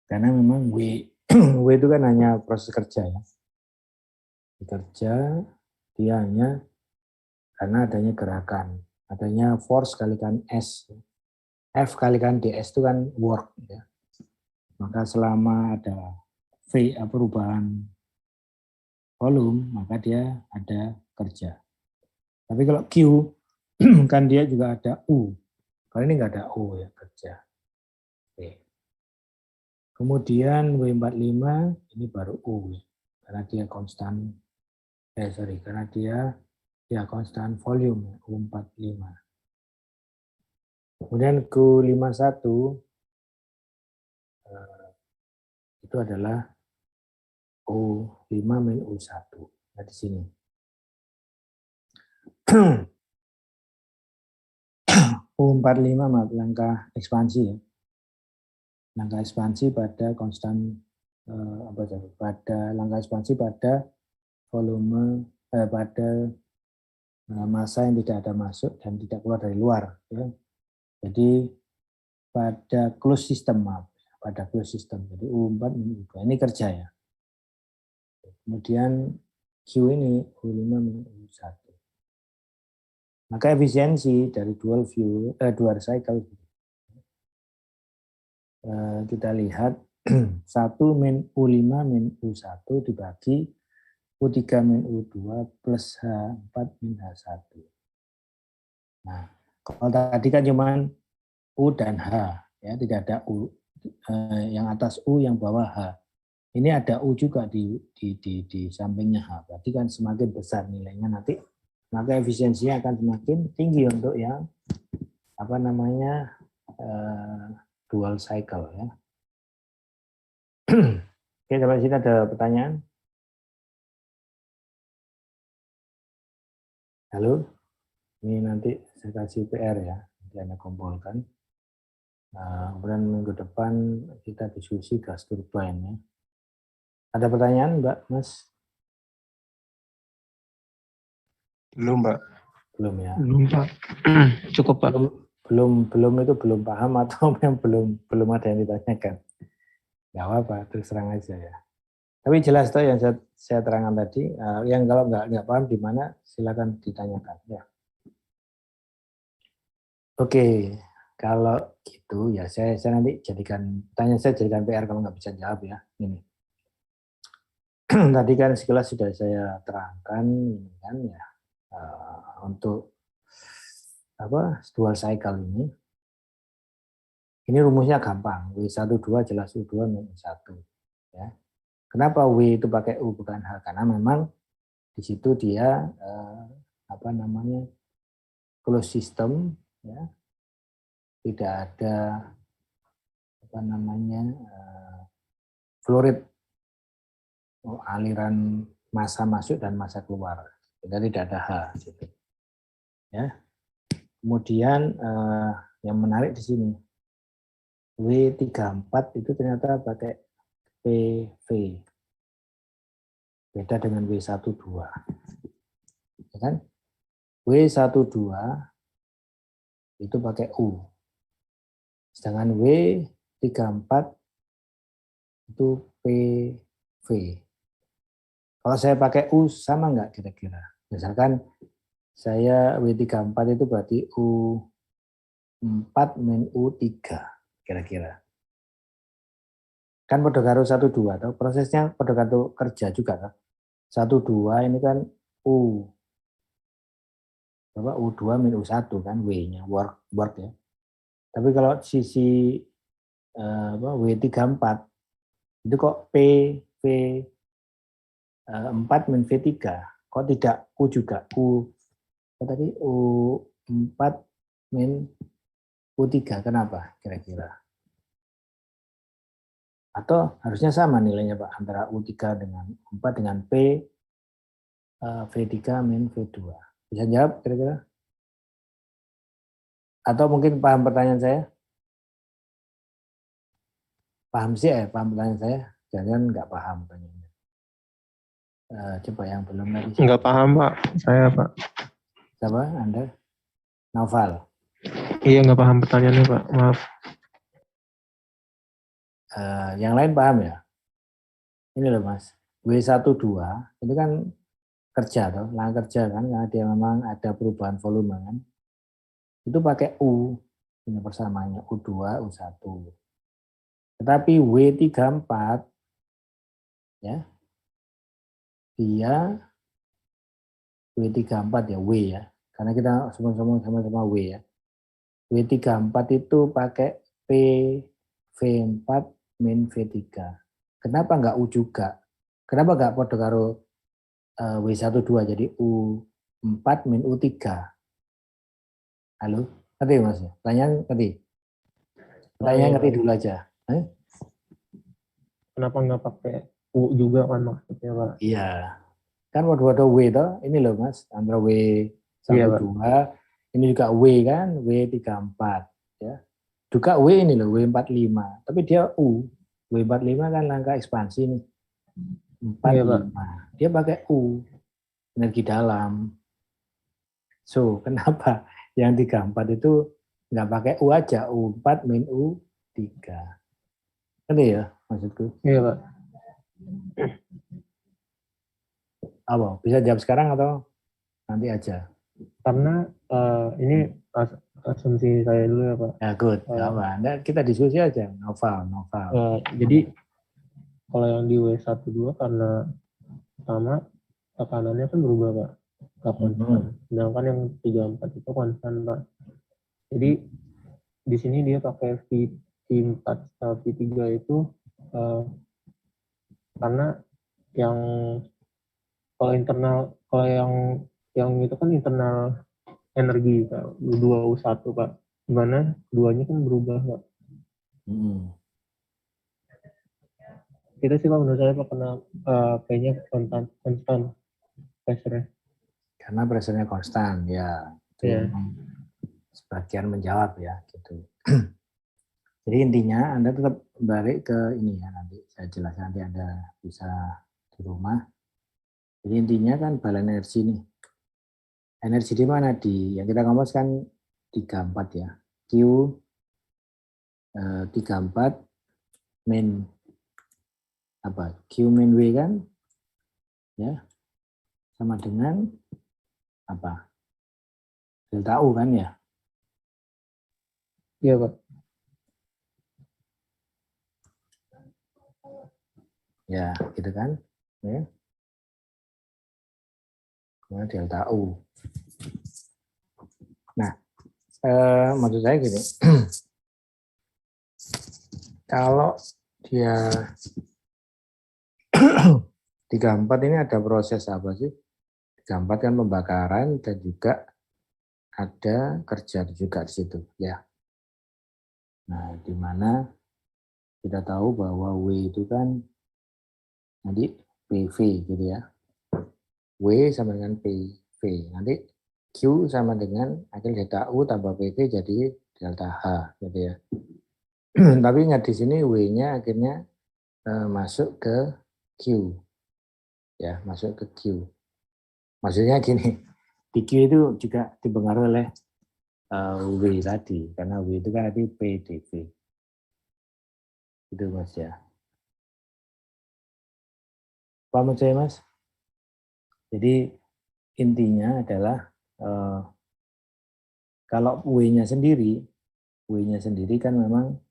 Karena memang W itu kan hanya proses kerja ya. Kerja dia hanya karena adanya gerakan, adanya force kalikan S. F kalikan DS itu kan work ya. Maka selama ada V perubahan volume, maka dia ada kerja. Tapi kalau Q kan dia juga ada U. Kalau ini nggak ada U ya, kerja. Oke. Kemudian W45 ini baru U ya. Karena dia konstan karena dia konstan volume U45. Kemudian Q51 itu adalah U5 min U1. Nah, di sini. U45 langkah ekspansi ya. Langkah ekspansi pada konstan langkah ekspansi pada volume pada massa yang tidak ada masuk dan tidak keluar dari luar ya. Jadi pada closed system, maaf, pada closed system. Jadi U4 min U2 ini kerja ya. Kemudian Q ini U5 min U1. Maka efisiensi dari dual cycle kita lihat 1 min U5 min U1 dibagi U3 min U2 plus H4 min H1. Nah, kalau tadi kan cuma U dan H, ya tidak ada U yang atas U, yang bawah H. Ini ada U juga di sampingnya H. Berarti kan semakin besar nilainya nanti, maka efisiensinya akan semakin tinggi untuk yang apa namanya dual cycle ya. Oke, sampai sini ada pertanyaan? Halo? Ini nanti saya kasih PR ya, nanti Anda kumpulkan. Kemudian minggu depan kita diskusi gas turbine ya. Ada pertanyaan, Mbak, Mas? Belum, Pak. Belum ya. Belum, Pak. Cukup, Pak. Belum itu belum paham atau yang belum ada yang ditanyakan. Nggak apa-apa, terus terang aja ya. Tapi jelas toh yang saya terangkan tadi, yang kalau nggak paham di mana silakan ditanyakan ya. Oke, kalau gitu ya saya nanti jadikan PR kalau nggak bisa jawab ya. Ini tadi kan sekilas sudah saya terangkan ini kan ya untuk apa dual cycle ini. Ini rumusnya gampang, W12 jelas U2 min U1 ya. Kenapa W itu pakai U bukan H? Karena memang di situ dia apa namanya closed system ya. Tidak ada apa namanya fluid aliran massa masuk dan massa keluar. Jadi tidak ada H gitu. Ya. Kemudian yang menarik di sini W34 itu ternyata pakai PV. Beda dengan W12. Ya kan? W12 itu pakai U. Sedangkan W34 itu PV. Kalau saya pakai U sama nggak kira-kira? Misalkan saya W34 itu berarti U4 min U3 kira-kira. Kan pada karo 1 2 atau prosesnya pada karo kerja juga kan. 1 2 ini kan U. Berapa U2 min U1 kan W-nya work ya. Tapi kalau sisi W34 itu kok PV 4 min V3 kok tidak U juga tadi U4 min U3 kenapa kira-kira? Atau harusnya sama nilainya Pak antara U3 dengan U4 dengan V3 min V2. Bisa jawab kira-kira? Atau mungkin paham pertanyaan saya? Paham sih paham pertanyaan saya? Jangan nggak paham pertanyaannya. Coba yang belum tadi. Nggak paham, Pak. Saya, Pak. Siapa? Anda? Naufal? Iya, nggak paham pertanyaannya, Pak. Maaf. Yang lain paham ya? Ini loh Mas, W12 itu kan kerja toh, lahan kerja kan, karena dia memang ada perubahan volume kan. Itu pakai U, ini persamaannya U2, U1. Tetapi W34 ya, dia W34 ya, W ya, karena kita sama-sama W ya. W34 itu pakai PV4 min V3. Kenapa enggak U juga? Kenapa enggak pada karo W12 jadi U4 min U3? Halo? Ngerti Mas? Pertanyaan ngerti? Pertanyaan ngerti dulu aja. Kenapa nggak pakai U juga kan maksudnya, Pak? Iya. Kan waduh W toh, ini loh Mas, antara W12, ini juga W kan, W34 ya. Juga W ini loh, W45, tapi dia U. W45 kan langkah ekspansi nih. 45. Dia pakai U, energi dalam. So, kenapa yang 34 itu nggak pakai U aja, U4 min U3. Ngerti ya maksudku? Iya Pak. Apa? Bisa jawab sekarang atau nanti aja? Karena ini asumsi saya dulu ya Pak. Ya good, nggak apa. Nah, kita diskusi aja, novel. Jadi kalau yang di W12 karena pertama tekanannya kan berubah Pak, nggak konstan. Sedangkan yang 34 itu konstan Pak. Jadi di sini dia pakai V4 V3 itu karena yang kalau internal, kalau yang itu kan internal energi Pak, U2 U1 Pak. Gimana keduanya kan berubah Pak. Kita sih Pak, menurut saya Pak, karena kayaknya konstan pressure-nya. Karena pressure-nya konstan, ya. Itu sebagian menjawab ya, gitu. Jadi intinya Anda tetap balik ke ini ya, nanti saya jelaskan, nanti Anda bisa di rumah. Jadi intinya kan balance energi nih. Energi di mana? Yang kita ngomong kan 34 ya. Q 34 min apa? Q min W kan? Ya. Sama dengan apa? Delta U kan ya? Iya Pak. Ya, gitu kan? Ya. Kemudian delta U. Nah, maksud saya gini, kalau dia 34 ini ada proses apa sih? 34 kan pembakaran dan juga ada kerja juga di situ, ya. Nah, di mana kita tahu bahwa W itu kan nanti PV gitu ya. W sama dengan PV. Nanti Q sama dengan akhir delta U tambah PV jadi delta H gitu ya. Tapi ingat di sini W-nya akhirnya masuk ke Q. Ya, masuk ke Q. Maksudnya gini, di Q itu juga dipengaruhi oleh W tadi, karena W itu kan tadi PdV. Itu Mas ya. Paham saya Mas? Jadi intinya adalah kalau W-nya sendiri kan memang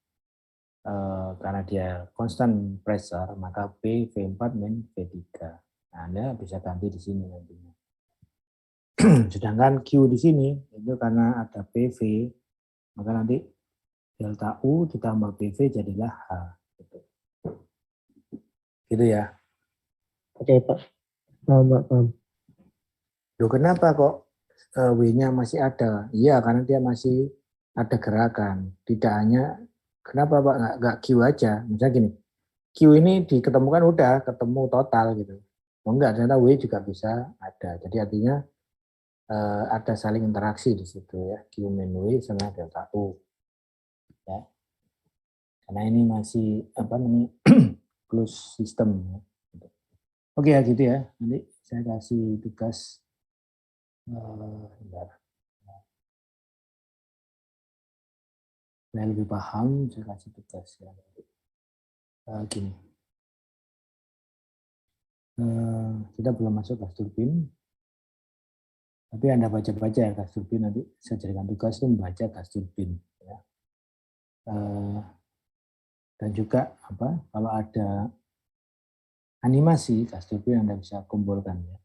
karena dia constant pressure, maka P V4 min V3. Nah, Anda bisa ganti di sini nantinya. Sedangkan Q di sini itu karena ada PV, maka nanti delta U ditambah PV jadilah H. Gitu ya. Oke Pak. Paham. Loh, kenapa kok W-nya masih ada? Iya, karena dia masih ada gerakan. Tidak hanya, kenapa Pak nggak Q aja? Misalnya gini, Q ini diketemukan udah ketemu total gitu. Oh enggak, ternyata W juga bisa ada. Jadi artinya ada saling interaksi di situ ya. Q min W sama delta U. Ya. Karena ini masih apa namanya closed system. Ya. Oke ya gitu ya. Nanti saya kasih tugas. Saya lebih paham, saya kasih tugas ya. Gini. Kita belum masuk gas turbin. Tapi Anda baca-baca ya gas turbin, nanti saya jadikan tugas itu membaca gas turbin. Ya. Dan juga apa? Kalau ada animasi gas turbin Anda bisa kumpulkan ya.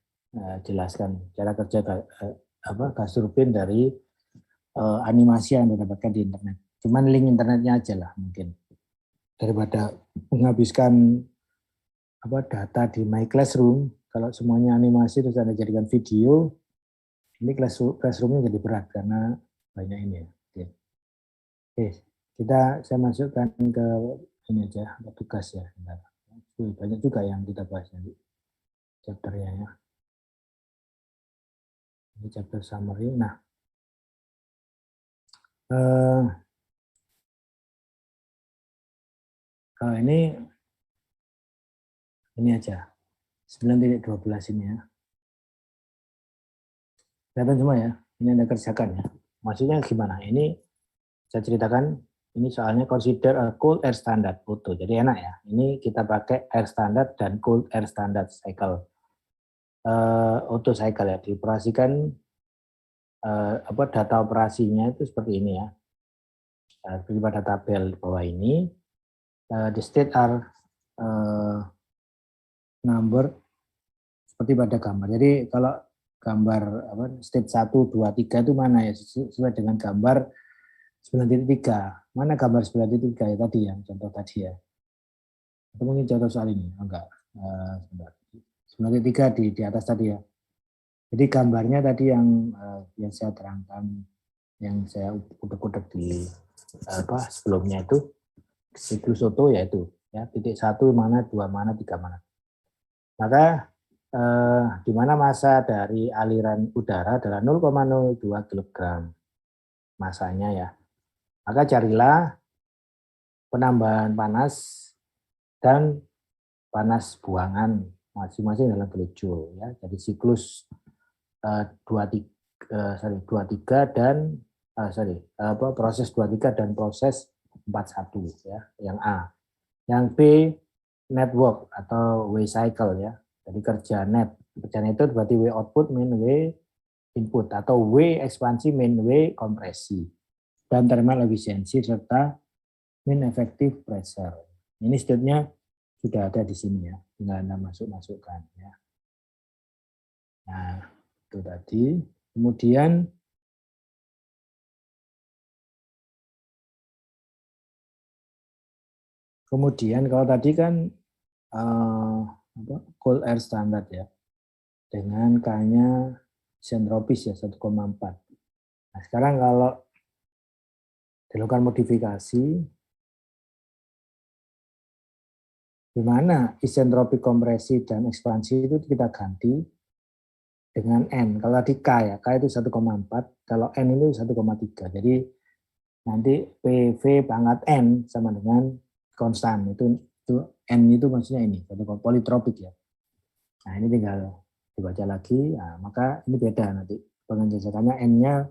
Jelaskan cara kerja gas turbin dari animasi yang Anda dapatkan di internet. Cuman link internetnya aja lah mungkin. Daripada menghabiskan data di My Classroom, kalau semuanya animasi terus Anda jadikan video, ini Classroom-nya jadi berat karena banyak ini ya. Oke, saya masukkan ke ini aja, ke tugas ya. Banyak juga yang kita bahas nanti chapternya ya. Ini chapter summary. Nah, kalau ini aja 9.12 ini ya. Kelihatan semua ya. Ini Anda kerjakan ya. Maksudnya gimana? Ini saya ceritakan, ini soalnya consider a cold air standard Otto. Jadi enak ya. Ini kita pakai air standard dan cold air standard cycle. Otto cycle ya, dioperasikan data operasinya itu seperti ini ya. Seperti pada tabel di bawah ini, the state are number seperti pada gambar. Jadi kalau gambar state 1, 2, 3 itu mana ya, sesuai dengan gambar 9.3. Mana gambar 9.3 ya tadi yang contoh tadi ya. Atau mungkin contoh soal ini, enggak. 9.3 di atas tadi ya. Jadi gambarnya tadi yang saya terangkan, yang saya udah di sebelumnya itu siklus Otto yaitu ya titik 1 mana, 2 mana, 3 mana. Maka di mana massa dari aliran udara adalah 0,02 kg massanya ya. Maka carilah penambahan panas dan panas buangan masing-masing dalam kilojoule ya. Jadi siklus 23 dan proses 23 dan proses 41 ya, yang A. Yang B network atau W cycle ya. Jadi kerja net itu berarti W output min W input atau W ekspansi min W kompresi dan thermal efisiensi serta min effective pressure. Ini state-nya sudah ada di sini ya, tinggal Anda masukkan ya. Nah, itu tadi. Kemudian kalau tadi kan cold air standard ya, dengan K-nya isentropis ya 1,4. Nah, sekarang kalau dilakukan modifikasi, di mana isentropik kompresi dan ekspansi itu kita ganti dengan N. Kalau tadi K ya, K itu 1,4, kalau N itu 1,3. Jadi nanti PV pangkat N sama dengan konstan. Itu N itu maksudnya ini, politropik ya. Nah ini tinggal dibaca lagi, nah, maka ini beda nanti. Pengenjajakannya N-nya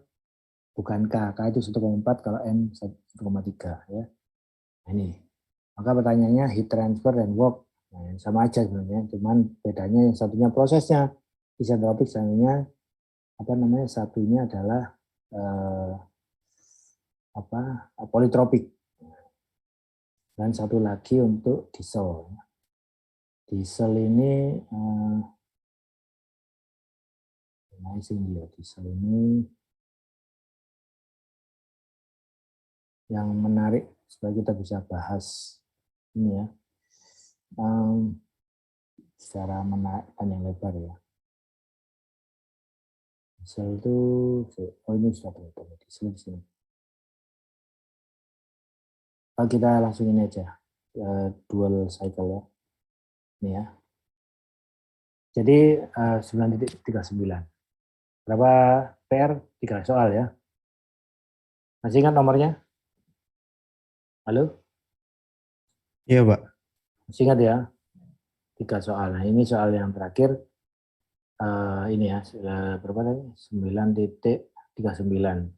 bukan K, K itu 1,4, kalau N 1,3 ya. Nah, ini. Maka pertanyaannya heat transfer dan work. Nah, sama aja sebenarnya, cuman bedanya yang satunya prosesnya isentropik, satunya satunya adalah politropik. Dan satu lagi untuk diesel. Diesel ini diesel ini yang menarik supaya kita bisa bahas ini ya secara panjang lebar ya. Diesel itu ini sudah terlihat diesel di sini. Kita langsung ini aja dual cycle ya. Ini ya. Jadi 9.39. Berapa PR? 3 soal ya. Masih ingat nomornya? Halo? Iya, Pak. Masih ingat ya? 3 soal. Nah, ini soal yang terakhir. Ini ya, berapa tadi? 9.39.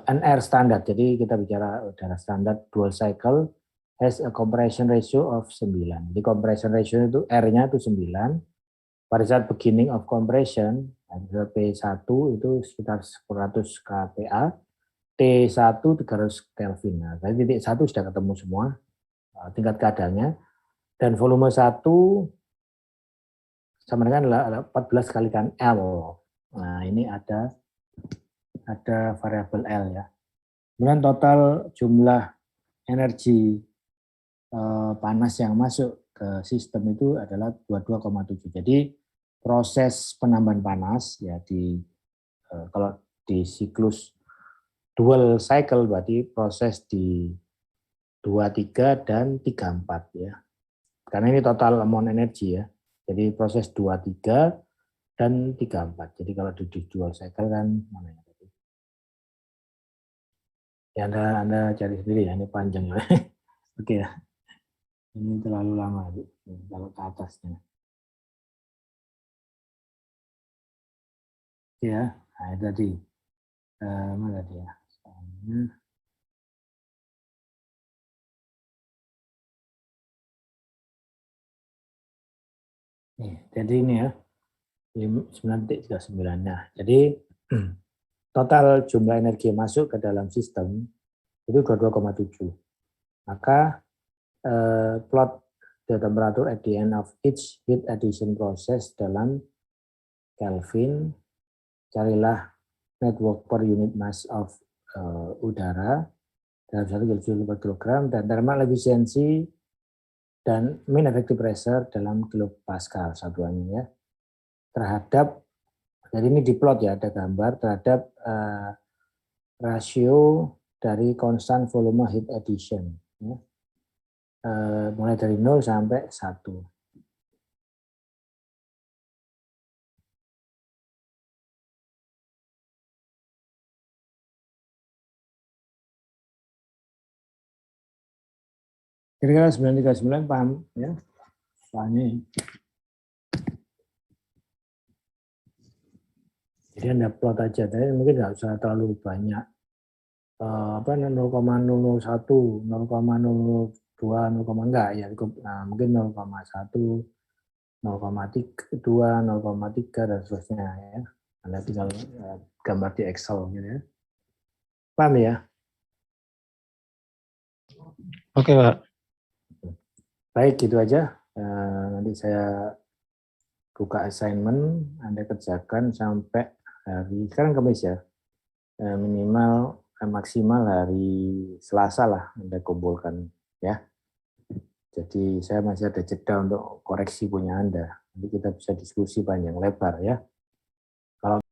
NR standard. Jadi kita bicara udara standar dual cycle has a compression ratio of 9. Jadi compression ratio itu R-nya itu 9. Pada saat beginning of compression, P1 itu sekitar 100 kPa, T1 300 Kelvin. Nah, tadi titik 1 sudah ketemu semua tingkat keadaannya, dan volume 1 sama dengan 14 kalikan L. Nah, ini ada variabel L ya. Kemudian total jumlah energi panas yang masuk ke sistem itu adalah 22,7. Jadi proses penambahan panas ya kalau di siklus dual cycle berarti proses di 23 dan 34 ya. Karena ini total amount energi ya. Jadi proses 23 dan 34. Jadi kalau di dual cycle kan mana ya? Ya Anda cari sendiri ya, ini panjang ya. Oke ya. Ini terlalu lama kalau ke atasnya. Ya, nah itu tadi. Mana dia? Nih, jadi ini ya, 9.39. Nah, jadi total jumlah energi yang masuk ke dalam sistem itu 22,7. Maka plot the temperature at the end of each heat addition process dalam Kelvin, carilah net work per unit mass of udara dalam 1 kJ per kilogram dan thermal efficiency dan mean effective pressure dalam kilopascal satuannya ya. Terhadap, jadi ini diplot ya, ada gambar terhadap rasio dari konstan volume heat addition ya. Mulai dari 0 sampai 1. Kira-kira 939 paham ya? Soalnya jadi Anda plot aja, tapi mungkin nggak usah terlalu banyak 0,001, 0,02, 0, enggak ya, cukup mungkin 0,1, 0,2, 0,3 dan seterusnya ya. Anda tinggal gambar di Excel gitu ya. Paham ya? Oke, Pak. Baik, gitu aja. Nanti saya buka assignment, Anda kerjakan sampai hari, sekarang Kamis ya, minimal maksimal hari Selasa lah Anda kumpulkan ya. Jadi saya masih ada jeda untuk koreksi punya Anda. Nanti kita bisa diskusi panjang lebar ya. Kalau